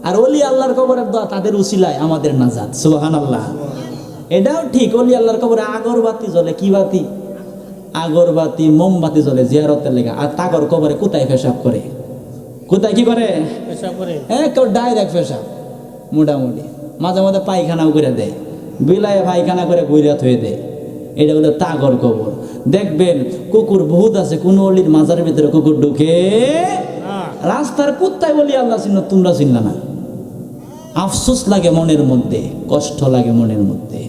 আর ওলি আল্লাহর কবরের দোয়া, তাদের উসিলায় আমাদের নাজাত। সুবহানাল্লাহ। এটাও ঠিক, ওলি আল্লাহর কবরে আগরবাতি জ্বলে। কি বাতি? আগরবাতি, মোমবাতি জ্বলে জিয়ারতের লেগে। আর তাগর কবরে কোথায় পেশাব করে? কোথায় কি করে? পেশাব করে। হ্যাঁ, কেউ ডাইরেক্ট পেশাব, মোটামুটি মাঝে মাঝে পায়খানাও করে দেয়, বিলায় পায়খানা করে গুইরা থয়ে দেয়। এটা হলো তাগর কবর। দেখবেন কুকুর বহুত আছে, কোন অলির মাজারের ভিতরে কুকুর ঢুকে, রাস্তার কুত্তায় বলি আল্লাহ চিহ্ন, তোমরা চিনলা না। আফসোস লাগে মনের মধ্যে, কষ্ট লাগে মনের মধ্যে।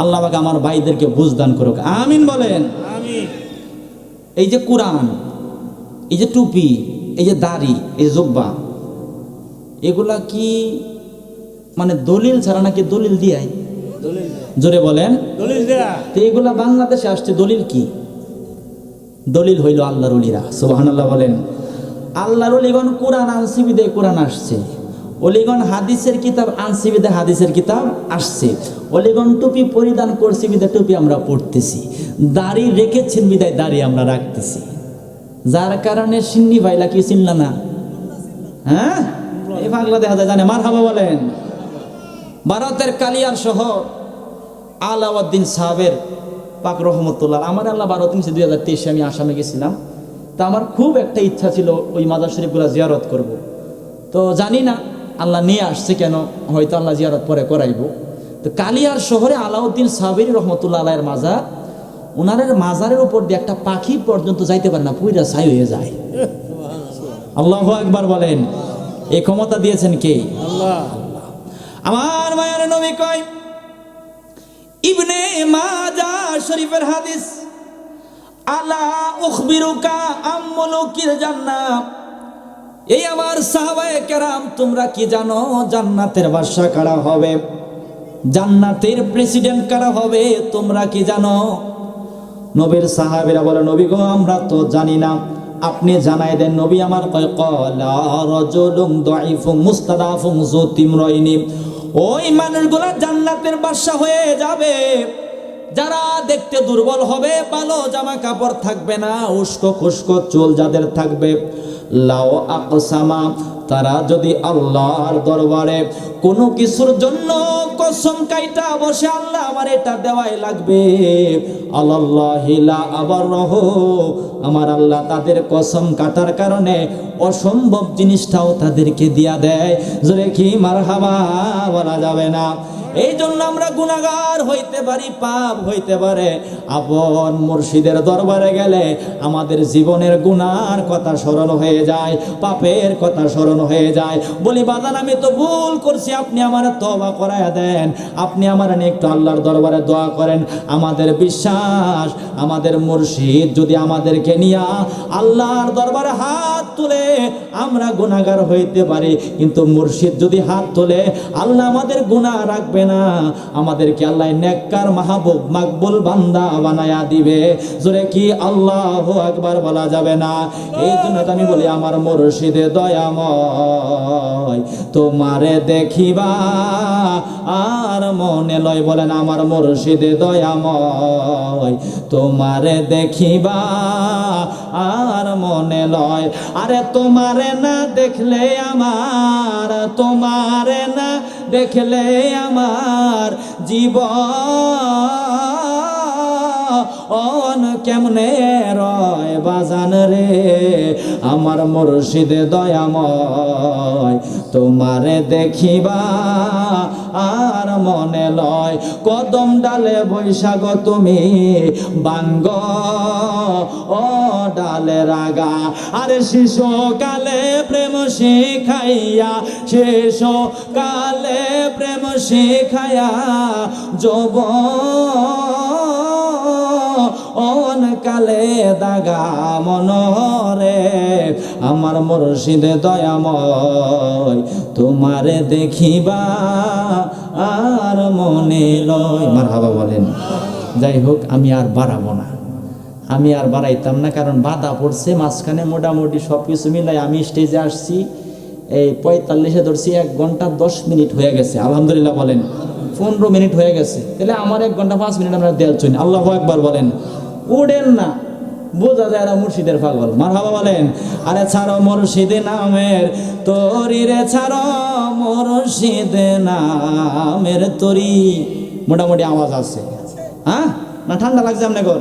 আল্লাহ পাক আমার ভাইদেরকে বুঝদান করুক, আমিন বলেন। এই যে কোরআন, এই যে টুপি, এই যে দাড়ি, এই যে জুব্বা, এগুলা কি মানে দলিল ছাড়া নাকি দলিল দিয়াই? জোরে বলেন। দলিল দেয়া। তো এগুলা বাংলাদেশে আসছে, দলিল কি? দলিল হইল আল্লাহর ওলিরা। সুবহানাল্লাহ বলেন। আল্লাহর ওলিগণ কোরআন আনছি বিদায় কোরআন আসছে, ওলিগণ হাদিসের কিতাব আনছি বিদায় হাদিসের কিতাব আসছে, ওলিগণ টুপি পরিধান করছি বিদায় টুপি আমরা পড়তেছি, দাড়ি রেখেছেন বিদায় দাড়ি আমরা রাখতেছি। যার কারণে সিন্নি ভাইলা কি চিনলা না? হ্যাঁ, এই বাংলা দেখা যায়, জানে? মারহাবা বলেন। ভারতের কালিয়ার শহর আলাউদ্দিন সাহেবের পাক রহমতুল্লাহ, আমার আল্লাহ ভারত নিয়েছে 2023-এ, আমি আসামে গেছিলাম। তা আমার খুব একটা ইচ্ছা ছিল ওই মাজার শরীফগুলো জিয়ারত করব। তো জানি না আল্লাহ নিয়ে আসছে কেন, হয়তো আল্লাহ জিয়ারত পরে করাইব। তো কালিয়ার শহরে আলাউদ্দিন সাহেবের রহমতুল্লাহ আলাইয়ের মাজার, ওনারের মাজারের উপর দিয়ে একটা পাখি পর্যন্ত যাইতে পারে না, পুইরা ছাই হয়ে যায়। আল্লাহু আকবার বলেন। এই ক্ষমতা দিয়েছেন কে? আল্লাহ। আমার মায়ের নবী কয়, ইবনে মাজাহ শরীফের হাদিস, আলা উখবিরুকা আম-মুলুকিল জান্নাহ, এই আমার সাহাবায়ে কেরাম, তোমরা কি জানো জান্নাতের বাদশা কারা হবে, জান্নাতের প্রেসিডেন্ট কারা হবে? তোমরা কি জানো? নবীর সাহাবীরা বলে, নবী গো আমরা তো জানি না, আপনি জানাই দেন। নবী আমার কয় ক্বালা রাজুলুন দাঈফুন মুস্তাদাফুন যু তিমরাইনি, ওই মানুষগুলা জান্নাতের বাদশা হয়ে যাবে যারা দেখতে দুর্বল হবে, ভালো জামা কাপড় থাকবে না, উস্কো খুস্কো চুল যাদের থাকবে। লাও আকসামা, তারা যদি আল্লাহর দরবারে কোনো কিছুর জন্য কসম কাইটা বসে, আল্লাহ আমার এটা দেওয়াই লাগবে, আল্লাহি লা আবারহু, আমার আল্লাহ তাদের কসম কাটার কারণে অসম্ভব জিনিসটাও তাদেরকে দিয়া দেয়। জোরে কি মারহাবা বলা যাবে না? এই জন্য আমরা গুনাহগার হইতে পারি, পাপ হইতে পারে, আপন মুর্শিদের দরবারে গেলে আমাদের জীবনের গুনার কথা স্মরণ হয়ে যায়, পাপের কথা স্মরণ হয়ে যায়। বলি বাজান আমি তো ভুল করছি, আপনি আমার তওবা করায়া দেন, আপনি আমার নিয়ে একটু আল্লাহর দরবারে দোয়া করেন। আমাদের বিশ্বাস, আমাদের মুর্শিদ যদি আমাদেরকে নিয়া আল্লাহর দরবারে হাত তুলে আমরা গুনাহগার হইতে পারি, কিন্তু মুর্শিদ যদি হাত তুলে আল্লাহ আমাদের গুনাহ রাখবে না, আমাদেরকে আল্লাহ নেককার মাহবুব মাকবুল বান্দা বানায়া দিবে। জোরে কি আল্লাহু আকবার বলা যাবে না? এই জন্য তো আমি বলি আমার মুর্শিদে দয়াময়, তোমারে দেখিবা আর মনে লয়। বলেন আমার মুর্শিদে দয়াময়, তোমারে দেখিবা আর মনে লয়। আরে তোমারে না দেখলে আমার, তোমারে না দেখলে আমার জীবন কেমনে রয় বাজান রে, আমার মুর্শিদে দয়াময়, তোমারে দেখিবা আর মনে লয়। কদম ডালে বৈশাখ তুমি বাঙ্গ ও ডালে রাগা, আরে শিশুকালে প্রেম শিখাইয়া, শিশুকালে প্রেম শিখাইয়া যৌবন কালে দাগা মনরে, আমার মুর্শিদে দয়াময়, তোমারে দেখিবা আর মনে লয়। মারহাবা বলেন। যাই হোক, আমি আর বাড়াবো না, আমি আর বাড়াইতাম না, কারণ বাধা পড়ছে মাঝখানে। মোটামুটি সব কিছু মিলাই আমি স্টেজে আসছি এই 45-এ ধরছি, 1 ঘন্টা 10 মিনিট হয়ে গেছে। আলহামদুলিল্লাহ বলেন। 15 মিনিট হয়ে গেছে, তাহলে আমার 1 ঘন্টা 5 মিনিট আমরা দেয়াল চুন। আল্লাহু আকবার বলেন। উড়েন না, বোঝা যায় এরা মুর্শিদের পাগল। মারহাবা বলেন। আরে ছাড়ো মুর্শিদে নামের তরি রে, ছাড়ো মুর্শিদে নামের তরি। মোটামুটি আওয়াজ আছে, হ্যাঁ না? ঠান্ডা লাগছে আপনার ঘর?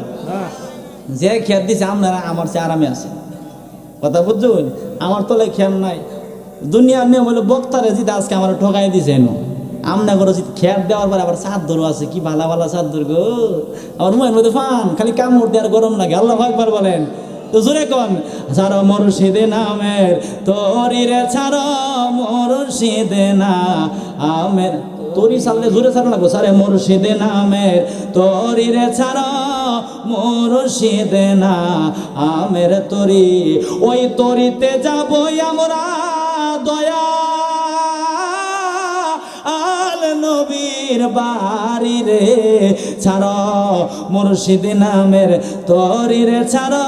যে খেয়াল দিছে আপনারা আমার চেয়ে আরামে আছে, কথা বুঝছেন? আমার তোলে খেয়াল নাই। দুনিয়ার নিয়ম হলো বক্তারে জিতে আজকে আমার ঠকাই দিছে। আমনা করে খেয়াল দেওয়ার পরে আবার চাদরও আছে, কি ভালা ভালা চাদর গো, আমার মনের মধ্যে ফান, খালি কামড় দেওয়ার গরম লাগে। আল্লাহু আকবার বলেন। তো জোরে কোন, ছাড়ো মুর্শিদে নামের তরি রে, ছাড়ো মুর্শিদে না আমের তরি। ছাড়লে জোরে ছাড়ো লাগবো। সারে মুর্শিদে নামের তরি রে, ছাড়ো মুর্শিদে না আমের তরি। ওই তরিতে যাবো আমরা দয়া আল নবীর বাড়ি রে, ছাড়ো মুর্শিদে নামের তরি রে, ছাড়ো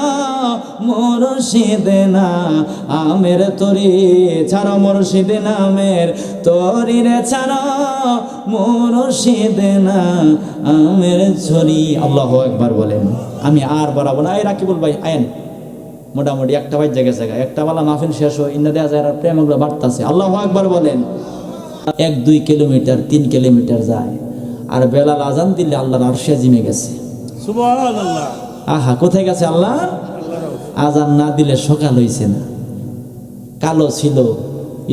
মুর্শিদে না আমের তরি, ছাড়ো মুর্শিদে নামের তরি রে, ছাড়ো মুর্শিদে না আমের ঝরি। আল্লাহু আকবার বলেন। আমি আর বাড়াবো না। এই রাকিবুল ভাই আয়েন, মোটামুটি 1টা বাজে গেছে, 1টা বেলা মাহফিল শেষ হয়, ইন্না দেয়া যায় আর প্রেমগুলো বাড়তাছে। আল্লাহু আকবার বলেন। 1-2 কিলোমিটার 3 কিলোমিটার যায়, আর বেলাল আজান দিলে আল্লাহর আরশে জিমে গেছে। সুবহানাল্লাহ। আহা, কোথায় গেছে আল্লাহ? আজান না দিলে সকাল হইছে না। কালো ছিল,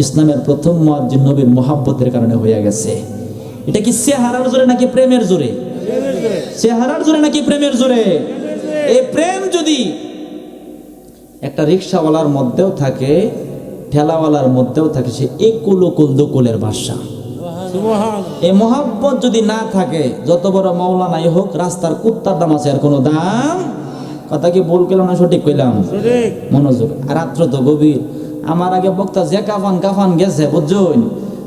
ইসলামের প্রথম মুয়াজ্জিন নবীর মোহাব্বতের কারণে হয়ে গেছে। এটা কি চেহারার জোরে নাকি প্রেমের জোরে? চেহারার জোরে নাকি প্রেমের জোরে? এই প্রেম যদি একটা রিক্সাওয়ালার মধ্যেও থাকে, ঠেলাওয়ালার মধ্যেও থাকে, সে একুল কুল দুকুলের বাদশা। এই মোহাব্বত যদি না থাকে, যত বড় মাওলানাই হোক, রাস্তার কুত্তার দাম আছে আর কোনো দাম। কথা কি ভুল কইলাম না সঠিক কইলাম? মনোযোগ। আর রাত্র তো গভীর। আমার আগে বক্তা যে কাফান গেছে বুঝছেন,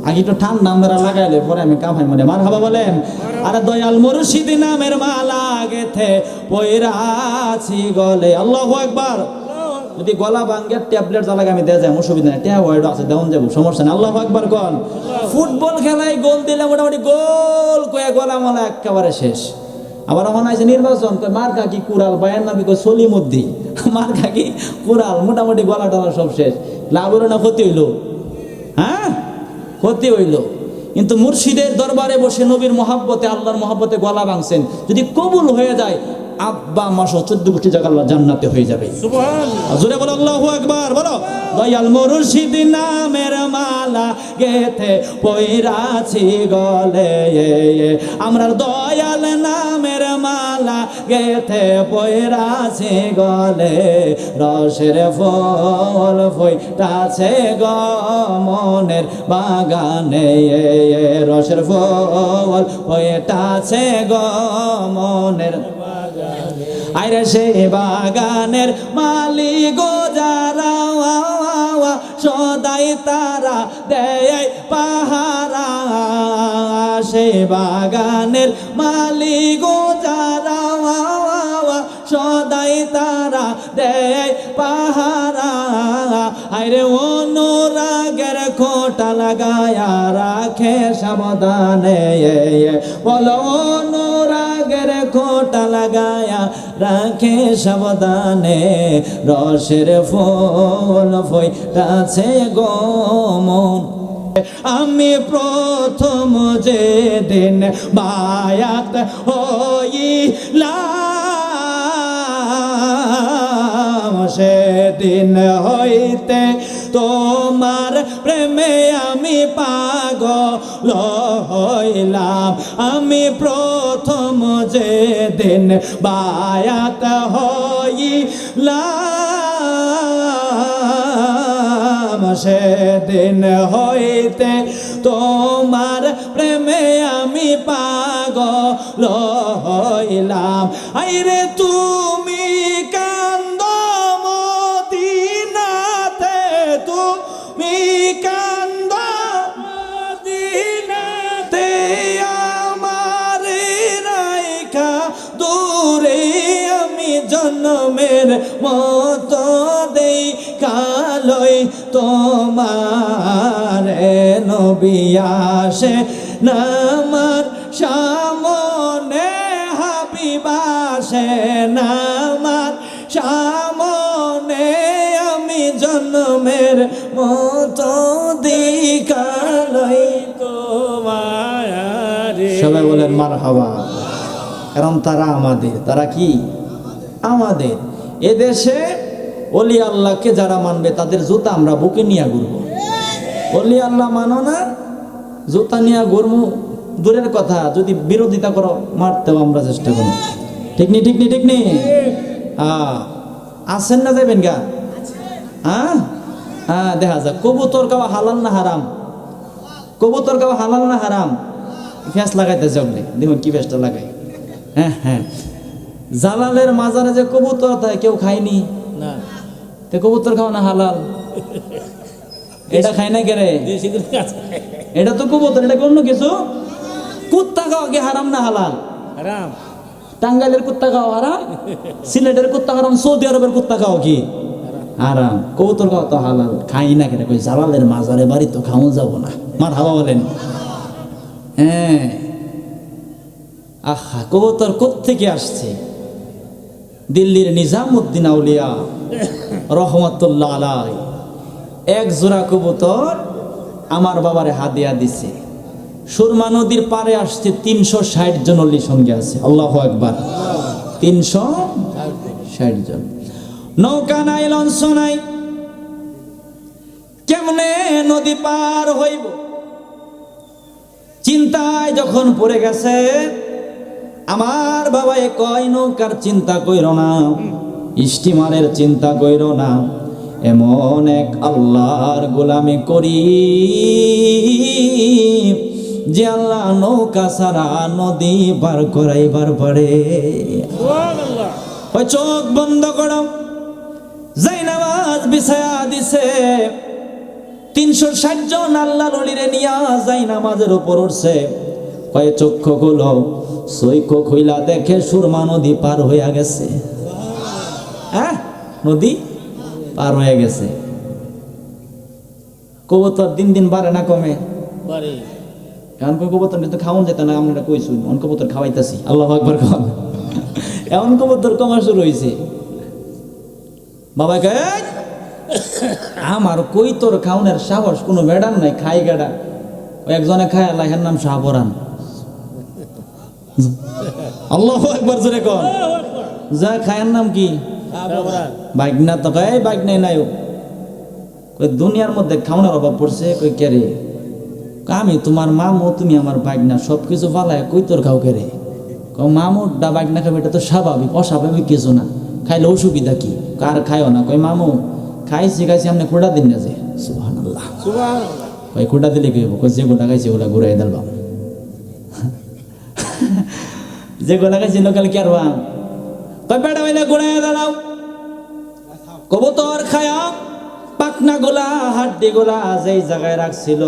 আগে তো ঠান্ডা আমরা লাগাইলে পরে আমি কাফাই মনে। মারহাবা বলেন। আরে দয়াল মুর্শিদ নামের মালা গেথে পয়রাছি গলে। আল্লাহু আকবার। যদি গলা ভাঙ্গে ট্যাবলেট জ্বালাকে আমি দেয়া যায় অসুবিধা নেই, ট্যাব ওয়ার্ড আছে দেওয়ান যাবো, সমস্যা নেই। আল্লাহু আকবার কোন। ফুটবল খেলায় গোল দিলে মোটামুটি গোল কয়ে গলা মালা একেবারে শেষ। আবার মনে আছে নির্বাচন মার কাকি কুড়াল বায়ান নাবি কই সলিমুদ্দি, মার কাকি কুড়াল, মোটামুটি গলা টলা সব শেষ। লাভ হলো না ক্ষতি হইল? হ্যাঁ, ক্ষতি হইল। কিন্তু মুর্শিদের দরবারে বসে নবীর মহাব্বতে, আল্লাহর মহাব্বতে গলা ভাঙছেন, যদি কবুল হয়ে যায় আব্বা মাসহ 14 কোটি জায়গা আল্লাহ জান্নাতে হয়ে যাবে। সুবহানাল্লাহ। জোরে বলো আল্লাহু আকবার। বলো দয়াল মুর্শিদ নামের মালা গেথে পয়রাছি গলে, আমরার দয়াল নামের মালা গেথে পয়রাছি গলে, রসের ফল ফইতাছে গো মনের বাগানে, রসের ফল ফইতাছে গো মনের আইরে সে বাগানের মালিক যারা সদাই তারা দেয় পাহারা, সে বাগানের মালিক যারা সদাই তারা দেয় পাহারা, আইরে অনুরাগের খোঁটা লাগায়া রাখে সাবধানে, বলো অনুরাগের খোঁটা লাগায়া রাখে সাবধানে, রসের ফল ফইতাছে গো মন। আমি প্রথম যে দিন বায়াত হইলাম, সেদিন হইতে তোমার প্রেমে আমি পাগল হইলাম। আমি প্রথম যে দিন বায়াত হইলাম, সেদিন হইতে তোমার প্রেমে আমি পাগল হইলাম। আইরে তুমি কান্দ মদিনাতে, তুমি কান্দ মদিনাতে, আমার রাইখা দূরে আমি জন্মের মতো দেই কালই তোমার নবী আসে নামার সামনে, হাবিব আসে নামার সামনে, আমি জন্মের মতো দেই কালই তোমার। সবাই বলেন মারহাবা। কারণ তারা আমাদের, তারা কি আমাদের। এদেশে ওলি আল্লাহকে যারা মানবে তাদের জুতা আমরা বুকে নিয়ে ঘুরবো। ওলি আল্লাহ মানো না, জুতা নিয়ে ঘুরবো দূরের কথা, যদি বিরোধিতা করো মারতেও আমরা চেষ্টা করবো। ঠিক নি, ঠিক নি, ঠিক নি। আসেন না যাবেন গা? হ্যাঁ হ্যাঁ, দেখা যাক কবুতর খাওয়া হালাল না হারাম? কবুতর খাওয়া হালাল না হারাম? ফ্যাস লাগাইতে চলবে, দেখুন কি ফ্যাসটা লাগাই। হ্যাঁ হ্যাঁ, জালালের মাজারে যে কবুতর থাকে কেউ খায়নি না, তে কবুতর খাওয়া না হালাল? এটা খায় না কেরে? এটা তো কবুতর, এটা অন্য কিছু। কুত্তা খাওয়া কি হারাম না হালাল? হারাম। টাঙ্গাইলের কুত্তা খাওয়া হারাম, সিলেটের কুত্তা হারাম, সৌদি আরবের কুত্তা খাওয়া কি হারাম? কবুতর খাওয়া তো হালাল। খাই না কেন? কই জালালের মাজারে বাড়ি তো খাওয়া যাবো না। মার হাওয়া বলেন। হ্যাঁ, আহা, কবুতর কোত্থেকে আসছে? দিল্লির নিজামউদ্দিন আউলিয়া রহমতুল্লাহ আলাই এক জোড়া কবুতর আমার বাবারে হাদিয়া দিছে। সুরমা নদীর পারে আসছে 360 জন অলি সঙ্গে আছে। আল্লাহু আকবার। 360 জন। নৌকা নাই, লঞ্চ নাই, কেমনে নদী পার হইব চিন্তায় যখন পড়ে গেছে, আমার বাবাই কয় নৌকার চিন্তা কইরো না, স্টিমারের চিন্তা কইরো না, এমন এক আল্লাহর গোলামি করি যে আল্লাহ নৌকা ছাড়া নদী পার করাইবার পারে। ওই চোখ বন্ধ করো, যাই নামাজ বিছায়া দিছে। 360 জন আল্লাহর ওলিরে নিয়া যাই নামাজের উপর উঠছে। কয়ে চক্ষু খুলো, সৈকো খইলা দেখে সুরমা নদী পার হইয়া গেছে। হ্যাঁ, নদী পার হয়ে গেছে। কবুতর দিন দিন বাড়ে না কমে? বাড়ি এখন কবুতর কিন্তু খাওয়ান যেত না, আমরা কইছি অন কবুতর খাওয়াইতাছি। আল্লাহু আকবার কম। এমন কবুতর কমা শুরু হয়েছে। বাবা কে আমার কই তোর খাওনের সাহস কোনো বেড়ান নাই, খাই গেডা। একজনে খায় আল্লাহ, এর নাম শাহপরান। আল্লাহু আকবার জোরে কন। যা খায়ের নাম কি? বাইক না তো কয় বাইক নাই নাই। কই দুনিয়ার মধ্যে খাওনের অভাব পড়ছে। কই কে রে? আমি তোমার মামু, তুমি আমার বাইক না, সবকিছু ফালায় কই তোর খাও কে রে? মামুর ডা বাইক না খাবে, এটা তো স্বাভাবিক, অস্বাভাবিক কিছু না। খাইলে অসুবিধা কি? কার খায়ও না? কই মামু খাইছি খাইছি, আপনি কোটা দিন না যে। সুবহানাল্লাহ। কই কোটা দিলে কি হবো? যে গোটা খাইছি ওগুলা ঘুরাই দিলাম। যে গোলা খাইছি লোকাল কি আর বাম? কই বেড়া হইলে ঘুরাই দাঁড়াও। কবুতর খায়া পাখনা গোলা হাড্ডি গোলা যেই জায়গায় রাখছিল,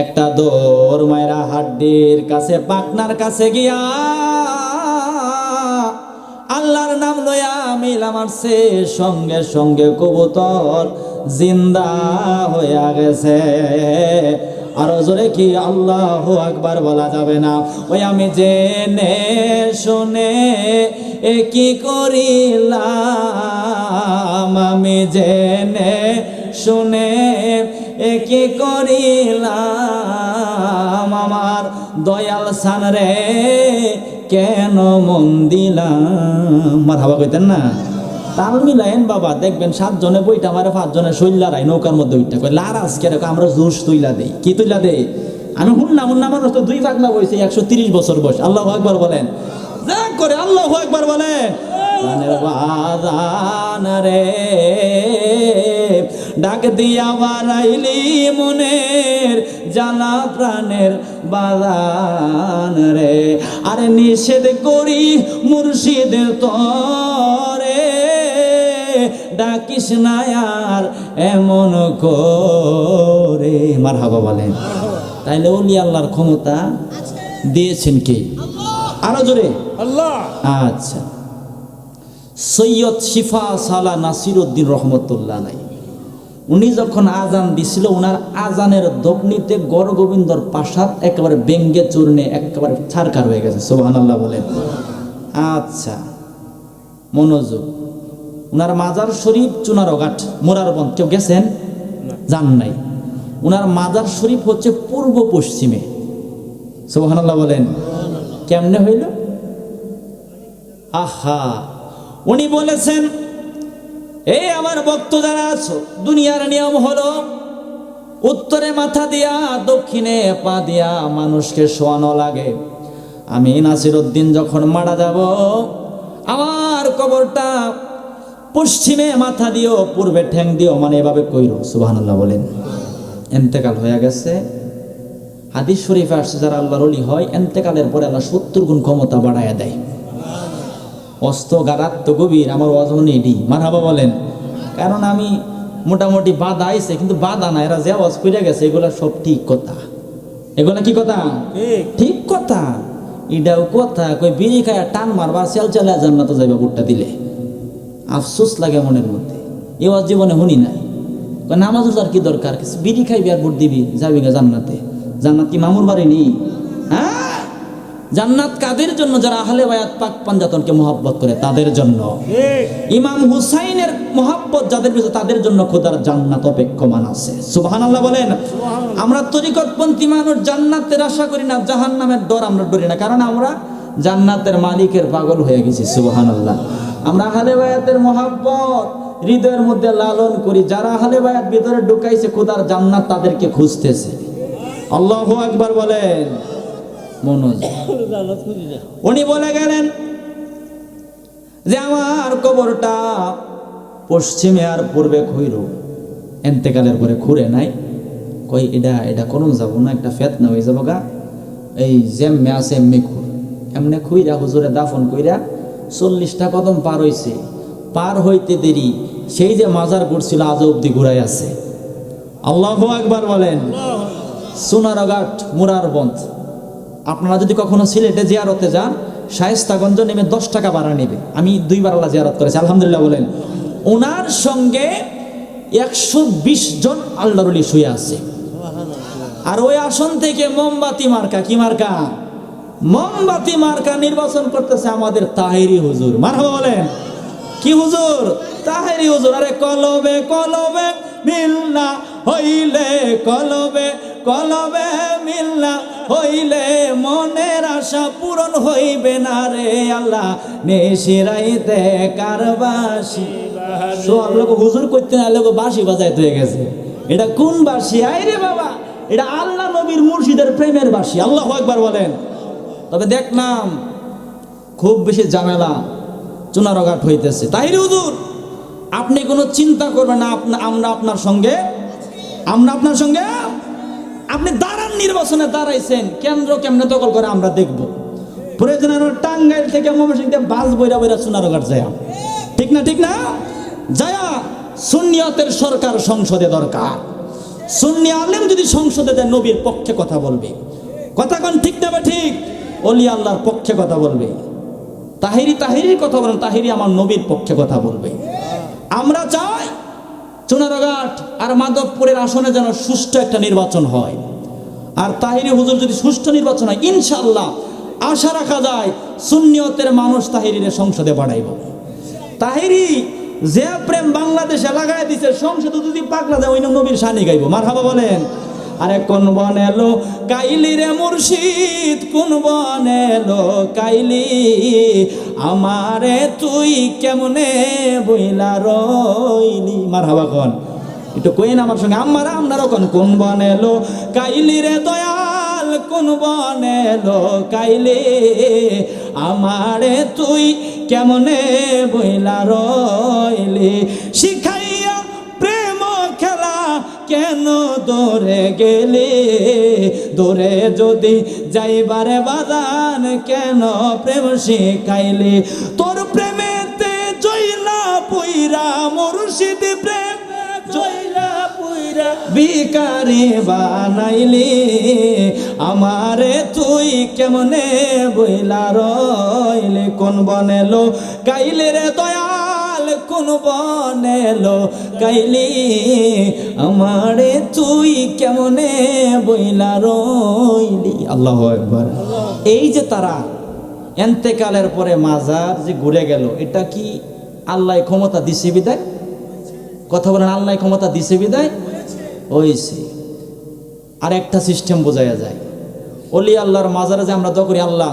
একটা দৌড় মায়েরা হাড্ডির কাছে পাখনার কাছে গিয়া আল্লাহর নাম লইয়া মিলা মারছে। সঙ্গে সঙ্গে কবুতর জিন্দা হইয়া গেছে। আরো জোরে কি আল্লাহু আকবার বলা যাবে না? ওই আমি জেনে শুনে কি করিলাম, আমি জেনে শুনে কি করিলাম, আমার দয়াল সান রে কেন মন দিলাম। মারহাবা কইতেন না? তাল মিলাইন বাবা, দেখবেন 7 জনে বইটা মারে 5 জনে শৈলারাই নৌকার মধ্যে উঠতে কয় লারাজ কে আমরা জুস তুইলা দেই। কি তুইলা দেই? আমি হুন্না মানুষ তো 2 পাগলা বইছে, 130 বছর বয়স। আল্লাহু আকবার বলেন। যা করে আল্লাহু আকবার বলেন। গানের বাজান রে ডাক দিয়া বাড়াইলি মনের জ্বালা প্রাণের বাজান রে। আরে নিষেধ করি মুর্শিদ তরে, ডাকিস না আর এমন করে। মারহাবা বলেন। তাইলে ওলি আল্লাহর ক্ষমতা দিয়েছেন কে? আরো জোরে আল্লাহ। আচ্ছা, সৈয়দ শিফা সালা নাসিরউদ্দিন রহমতুল্লাহ আলাই, উনি যখন আজান দিছিল, ওনার আজানের দগ্নিতে গড় গোবিন্দর প্রাসাদ একেবারে ব্যঙ্গে চূর্ণে একেবারে ছারখার হয়ে গেছে। সুবহানাল্লাহ বলেন। আচ্ছা, মনোযোগ। উনার মাজার শরীফ চুনারঘাট মোরারবন্দ, কেউ গেছেন? জান নাই। উনার মাজার শরীফ হচ্ছে পূর্ব পশ্চিমে। সুবহানাল্লাহ বলেন। কেমনে হইল? আহা, উনি বলেছেন, এই আমার ভক্ত যারা আছো, দুনিয়ার নিয়ম হলো উত্তরে মাথা দিয়া দক্ষিণে পা দিয়া মানুষকে শোয়ানো লাগে। আমি নাসিরউদ্দিন যখন মারা যাব, আমার কবরটা পশ্চিমে মাথা দিও, পূর্বে ঠ্যাং দিও, মানে এভাবে কইরো। সুবহানাল্লাহ বলেন। এন্তেকাল হয়ে গেছে। হাদিস শরীফে আসছে, যারা আল্লাহর ওলি হয় এন্তেকালের পরে আল্লাহ 70 গুণ ক্ষমতা বাড়াইয়া দেয়। অস্ত গারাত্ম গভীর, আমার ওজন এডি। মারহাবা বলেন। কারণ আমি মোটামুটি বাধা আইছে, কিন্তু বাধা না, এরা যে আওয়াজ কইরা গেছে এগুলা সব ঠিক কথা। এগুলা কি কথা? ঠিক কথা। এটাও কথা। কই বিড়ি খায়া টান মারবা, সেল চালা জান্নাতে যাইবা বুটটা দিলে। আফসোস লাগে মনের মধ্যে, এ ওয়াজ জীবনে শুনি নাই। কই নামাজ রোজার কি দরকার? কিছু বিড়ি খাইবি আর বুট দিবি, যাবি গা জান্নাতে। জান্নাত কি মামুর বাড়ি নি? হ্যাঁ, জান্নাত কাদের জন্য? যারা আহলে বায়াত পাক পাঞ্জাতনকে মহব্বত করে তাদের জন্য। ইমাম হুসাইনের মহব্বত যাদের ভিতরে, তাদের জন্য খোদার জান্নাত অপেক্ষমান আছে। সুবহানাল্লাহ বলেন। আমরা তরিকতপন্থী মানুষ জান্নাতের আশা করি না, জাহান্নামের ডর আমরা ডরি না, কারণ আমরা জান্নাতের মালিকের পাগল হয়ে গেছি। সুবহানাল্লাহ। আমরা আহলে বায়াতের মহব্বত হৃদয়ের মধ্যে লালন করি। যারা আহলে বায়াত ভিতরে ঢুকাইছে খোদার জান্নাত, তাদেরকে খুঁজতেছে। আল্লাহু আকবার বলেন। মনোযোগ। উনি বলে গেলেন যে আমার কবরটা পশ্চিমে আর পূর্বে খুইরো। এন্তেকালের পরে খুঁড়ে নাই। কই এটা কোন যাব না, একটা ফেতনা হয়ে যাবো গা। এই যেমনে আছে এমনি খুঁড়, এমনি খুইরা হুজুরে দাফন কইরা 40টা কদম পার হইছে। পার হইতে দেরি সেই যে মাজার করছিল আজ অব্দি ঘুরাই আছে। আল্লাহু আকবার বলেন। সোনারঘাট মোরারবন্দ আপনারা যদি কখনো সিলেটে জিয়ারতে যান, শায়েস্তাগঞ্জ নেমে 10 টাকা ভাড়া নেবে। আমি 2বার আল্লাহ জিয়ারত করেছি, আলহামদুলিল্লাহ বলেন। ওনার সঙ্গে 120 জন আল্লাহর ওলি শুয়ে আছে। আর ওই আসন থেকে মোমবাতি মার্কা, কি মার্কা? মোমবাতি মার্কা নির্বাচন করতেছে আমাদের তাহেরি হুজুর। মারহাবা বলেন। কি হুজুর? তাহেরি হুজুর। আরে কলবে কলবে মিলনা হইলে, কলবে কলবে মিলনা হইলে মনের আশা পূরণ হইবে না রে আল্লাহ, নেশিরাইতে কারবাসি। সব লোক হুজুর করতে না, লোক বাঁশি বাজাইতে হয়ে গেছে। এটা কোন বাঁশি? আইরে বাবা, এটা আল্লাহ নবীর মুর্শিদের প্রেমের বাঁশি। আল্লাহু আকবার বলেন। তবে দেখলাম খুব বেশি ঝামেলা চুনারঘাট হইতেছে। তাহিরি হুজুর, আপনি কোনো চিন্তা করবেন না, আমরা আপনার সঙ্গে, আপনি দাঁড়ান, নির্বাচনে দাঁড়াইছেন, কেন্দ্র কেমনে দখল করে আমরা দেখব। প্রয়োজন টাঙ্গাইল থেকে ময়মনসিংহ বাস বইরা বইরা চুনারঘাট যায়, ঠিক না? ঠিক না? যায়া সুন্নিয়তের সরকার সংসদে দরকার। সুন্নি আলেম যদি সংসদে যায়, নবীর পক্ষে কথা বলবে। কথা কোন ঠিক না? ঠিক। ওলি আল্লাহর পক্ষে কথা বলবে। তাহিরির কথা বলেন, তাহিরি আমার নবীর পক্ষে কথা বলবে। আমরা চাই চুনারঘাট আর মাধবপুরের আসনে যেন সুষ্ঠু একটা নির্বাচন হয়। আর তাহিরি হুজুর যদি সুষ্ঠু নির্বাচন হয়, ইনশাআল্লাহ আশা রাখা যায় সুন্নিয়তের মানুষ তাহিরির সংসদে বাড়াইব। তাহিরি যে প্রেম বাংলাদেশে লাগাই দিছে, সংসদে যদি পাগলা যায়, ওই নবীর শানি গাইব। মারহাবা বলেন। আরে কোন বনেলো কাইলি রে মুর্শিদ, কোন বনেলো কাইলি, আমারে তুই কেমনে বইলা রইলি। মারহাবা কোন, একটু কইন আমার সঙ্গে, আপনারা কোন বনেলো কাইলি রে দয়াল, কোন বনেলো কাইলি, আমারে তুই কেমনে বইলা রইলি। শিখাইয়া প্রেম খেলা কেন দৌড়ে গেলে, দৌড়ে যদি যাইবারে বাদান কেন প্রেম শিখাইলি। তোর প্রেমেতে জইলা পুইরা মুর্শিদ, প্রেম জইলা পুইরা বিকারি বানাইলি, আমারে তুই কেমনে বইলা রইলি। কোন বনেলো কাইলে রে দয়াল, কোন বনেলো কাইলি, আমারে তুই কেমনে বইলা রইলি। আল্লাহু আকবার। এই যে তারা এন্তেকালের পরে মাজার যে ঘুরে গেল, এটা কি আল্লাহ ক্ষমতা দিছে বিদায়? কথা বলেন, আল্লাহ ক্ষমতা দিছে বিদায় হইছে। আর একটা সিস্টেম বোঝায়া যায়, ওলি আল্লাহর মাজারে যে আমরা দোয়া করি, আল্লাহ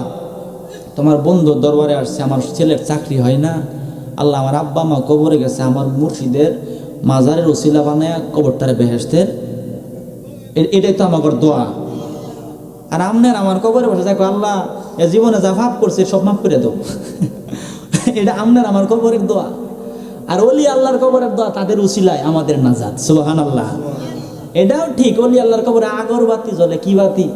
তোমার বন্ধুর দরবারে আসছে, আমার ছেলের চাকরি হয় না, আল্লাহ আমার আব্বা মা কবরে গেছে, আমার মুর্শিদের মাজারের ওসিলা বানায় কবরটারে বেহেশতের, এটাই তো আমার দোয়া। আর আমনের আমার কবরে বসে দেখো, আল্লাহ এ জীবনে যা ভাব করছে সব মাফ করে দাও। এটা আমনের আমার কবরের দোয়া। আর ওলি আল্লাহর কবরের দোয়া, তাদের উসিলায় আমাদের নাজাত। সুবহানাল্লাহ। এটাও ঠিক, ওলি আল্লাহর কবরে আগরবাতি জ্বলে। কি বাতি?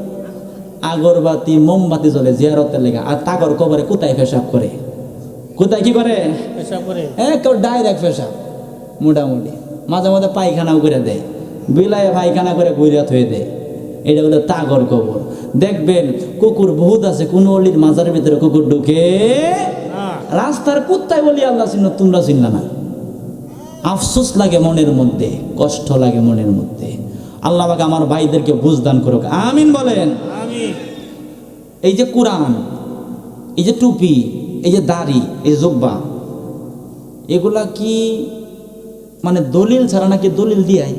আগরবাতি, মোমবাতি জ্বলে জিয়ারতের লেগা। আর তাগর কবরে কোথায় পেশাব করে? কোথায় কি করে? পেশাব করে। কেউ ডাইরেক্ট পেশাব, মোটামুটি মাঝে মাঝে পায়খানাও করে দেয়, বিলায় পায়খানা করে গুইরাত হয়ে দেয়। এটা হলো তাগর কবর। দেখবেন কুকুর বহুত আছে, কোন অলির মাজারের ভিতরে কুকুর ঢুকে, রাস্তার কুত্তায় বলি আল্লাহ চিহ্ন, তোমরা চিনলা না। আফসোস লাগে মনের মধ্যে, কষ্ট লাগে মনের মধ্যে। আল্লাহ পাক আমার ভাইদেরকে বুঝদান করুক, আমিন বলেন। এই যে কোরআন, এই যে টুপি, এই যে দাড়ি, এই যে জুব্বা, এগুলা কি মানে দলিল ছাড়া নাকি দলিল দিয়াই?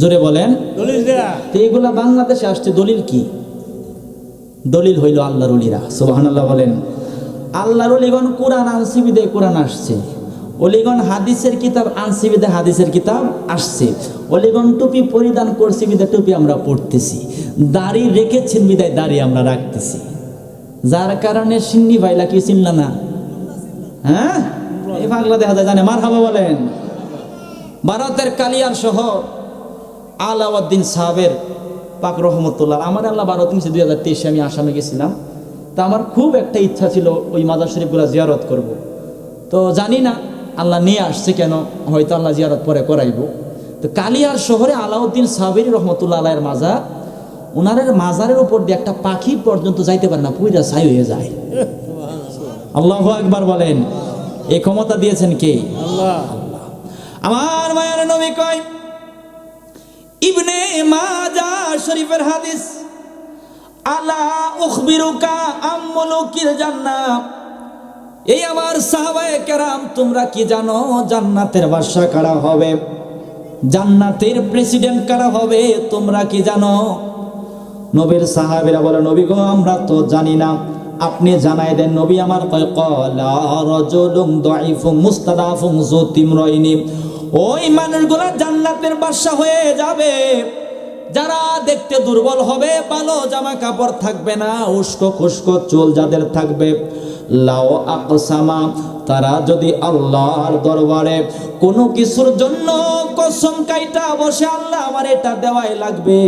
জোরে বলেন। দলিল দেয়া। তো এগুলা বাংলাদেশে আসছে, দলিল কি? দলিল হইল আল্লাহর ওলিরা। সুবহানাল্লাহ বলেন। আল্লাহর ওলিগণ কোরআন আনছে বিদায় কোরআন আসছে, ওলিগণ হাদিসের কিতাব আনছে বিদায় হাদিসের কিতাব আসছে, ওলিগণ টুপি পরিধান করছে বিদায় টুপি আমরা পড়তেছি, দাড়ি রেখেছেন বিদায় দাড়ি আমরা রাখতেছি। যার কারণে সিন্নি ভাইলা কি চিনলা না? হ্যাঁ, এই পাগলা দেখা যায়, জানে। মারহাবা বলেন। ভারতের কালিয়ার শহর আলাউদ্দিন সাহেবের পাক রহমতুল্লাহ, আমার আল্লাহ ভারত নিয়েছে 2023-এ, আমি আসামে গেছিলাম। তা আমার খুব একটা ইচ্ছা ছিল ওই মাজার শরীফগুলো জিয়ারত করব। তো জানি না আল্লাহ নিয়ে আসছে কেন, হয়তো আল্লাহ জিয়ারত পরে করাইব। তো কালিয়ার শহরে আলাউদ্দিন সাহেবের রহমতুল্লাহ আলাইয়ের মাজার, ওনারের মাজারের উপর দিয়ে একটা পাখি পর্যন্ত যাইতে পারে না, পুইরা ছাই হয়ে যায়। আল্লাহু আকবার বলেন। এই ক্ষমতা দিয়েছেন কে? আল্লাহ। আমার মায়ের নবী কয়, ইবনে মাজাহ শরীফের হাদিস, আলা উখবিরুকা আম-মুলুকিল জান্নাহ, এই আমার সাহাবায়ে কেরাম তোমরা কি জানো জান্নাতের বাদশা কারা হবে, জান্নাতের প্রেসিডেন্ট কারা হবে, তোমরা কি জানো? নবীর সাহাবীরা বলে, নবী গো আমরা তো জানি না, আপনি জানাই দেন। নবী আমার কয়, ক্বালা রাজুলুন দাঈফুন মুস্তাদাফুন যু তিমরাইনি, ওই মানুষগুলা জান্নাতের বাদশা হয়ে যাবে যারা দেখতে দুর্বল হবে, ভালো জামা কাপড় থাকবে না, উস্কো খুস্কো চুল যাদের থাকবে। লাও আকসামা, তারা যদি আল্লাহর দরবারে কোনো কিছুর জন্য কসম কাইটা বসে, আল্লাহ আমার এটা দেওয়াই লাগবে,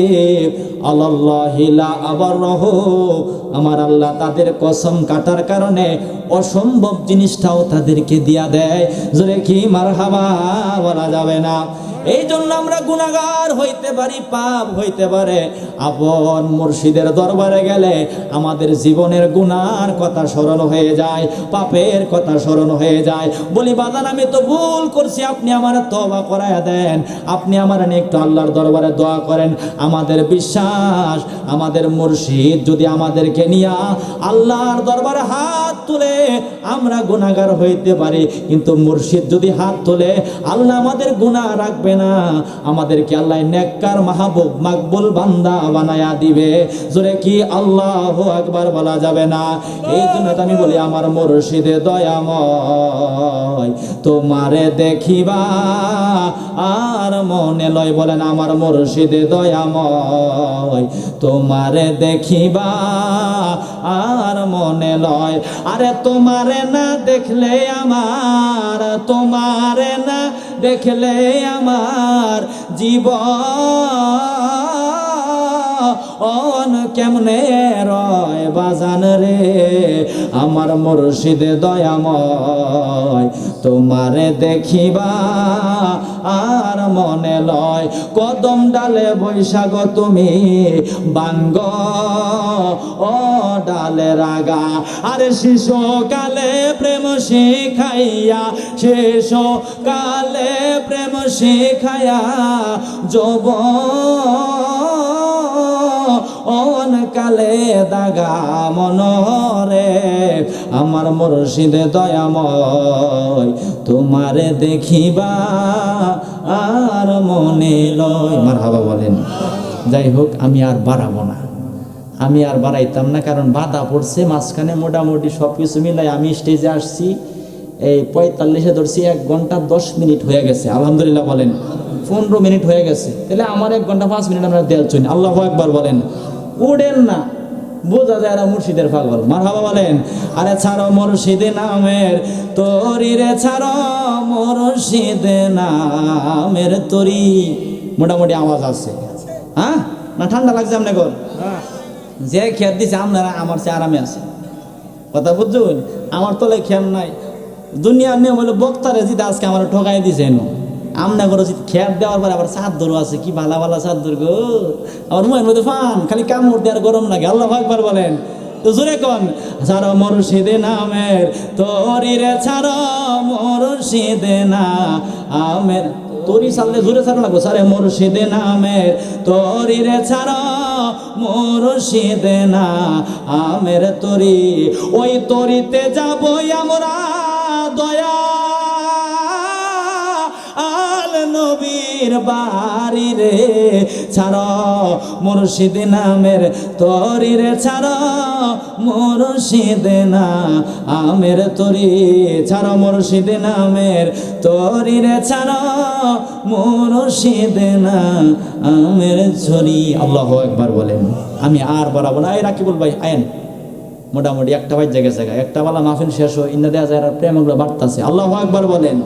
আল্লাহি লা আবারহু, আমার আল্লাহ তাদের কসম কাটার কারণে অসম্ভব জিনিসটাও তাদেরকে দিয়া দেয়। জোরে কি মারহাবা বলা যাবে না? এই জন্য আমরা গুনাহগার হইতে পারি, পাপ হইতে পারে, আপন মুর্শিদের দরবারে গেলে আমাদের জীবনের গুনার কথা স্মরণ হয়ে যায়, পাপের কথা স্মরণ হয়ে যায়। বলি বাজান আমি তো ভুল করছি, আপনি আমার তওবা করায়া দেন, আপনি আমার নিয়ে একটু আল্লাহর দরবারে দোয়া করেন। আমাদের বিশ্বাস, আমাদের মুর্শিদ যদি আমাদেরকে নিয়া আল্লাহর দরবারে হাত তুলে আমরা গুনাহগার হইতে পারি, কিন্তু মুর্শিদ যদি হাত তুলে আল্লাহ আমাদের গুনাহ রাখবে না, আমাদেরকে আল্লাহ নেককার মাহবুব মাকবুল বান্দা বানায়া দিবে। জোরে কি আল্লাহু আকবার বলা যাবে না? এই জন্য তো আমি বলি আমার মুর্শিদে দয়াময়, তোমারে দেখিবা আর মনে লয়। বলেন আমার মুর্শিদে দয়াময়, তোমারে দেখিবা আর মনে লয়। আরে তোমারে না দেখলে আমার, তোমারে না দেখলে আমার জীবন কেমনে রয় বাজান রে, আমার মুর্শিদে দয়াময়, তোমারে দেখিবা আর মনে লয়। কদম ডালে বৈশাখ তুমি বাঙ্গ ও ডালে রাগা, আরে শিশুকালে প্রেম শিখাইয়া, শিশুকালে প্রেম শিখাইয়া যৌবন কালে দাগা মনরে, আমার মুর্শিদে দয়াময়, তোমারে দেখিবা আর মনে লয়। মারহাবা বলেন। যাই হোক আমি আর বাড়াবো না, আমি আর বাড়াইতাম না, কারণ বাধা পড়ছে মাঝখানে। মোটামুটি সব কিছু মিলাই আমি স্টেজে আসছি এই 45-এ ধরছি, 1 ঘন্টা 10 মিনিট হয়ে গেছে। আলহামদুলিল্লাহ বলেন। 15 মিনিট হয়ে গেছে, তাহলে আমার 1 ঘন্টা 5 মিনিট আমরা দেয়াল চলি। আল্লাহু আকবার বলেন। উড়েন না, বোঝা যায় এরা মুর্শিদের পাগল। মারহাবা বলেন। আরে ছাড়ো মুর্শিদে নামের তরি রে, ছাড়ো মুর্শিদে নামের তরি। মোটামুটি আওয়াজ আছে, হ্যাঁ না? ঠান্ডা লাগছে আপনার? যে খেয়ার দিছে আপনারা আমার চেয়ে আরামে আছে, কথা বুঝছেন? আমার তলে খেয়ার নাই। দুনিয়ার নিয়ম হলো বক্তারে জিতে আজকে আমার ঠকাই দিছে, আমনা করে খেয়ার দেওয়ার পরে আবার চাদরও আছে, কি ভালা ভালা চাদর গো, আবার মুয়ের মধ্যে ফান, খালি কামড় দিয়ে আর গরম লাগে। আল্লাহু আকবার বলেন। তো জোরে কোন, ছাড়ো মুর্শিদে নামের তরি রে, ছাড়ো মুর্শিদে নামের তরি। ছাড়লে জোরে ছাড়ো লাগবো। সারে মুর্শিদে নামের তরি রে, ছাড়ো মুর্শিদে নামের তরি। ওই তরিতে যাবো আমরা দয়া আল নবীর বাড়ি রে, ছাড়ো মুর্শিদে নামের তরি রে, ছাড়ো মুর্শিদে নামের তরি, ছাড়ো মুর্শিদে নামের তরি রে, ছাড়ো মুর্শিদে নামের ঝরি। আল্লাহু আকবার বলেন। আমি আর বাড়াবো না। এই রাকিবুল ভাই আয়েন, মোটামুটি 1টা বাজে গেছে, 1টা বেলা মাহফিল শেষ হয়, ইন্না দেয়া যায় প্রেমগুলো বাড়তাছে। আল্লাহু আকবার বলেন।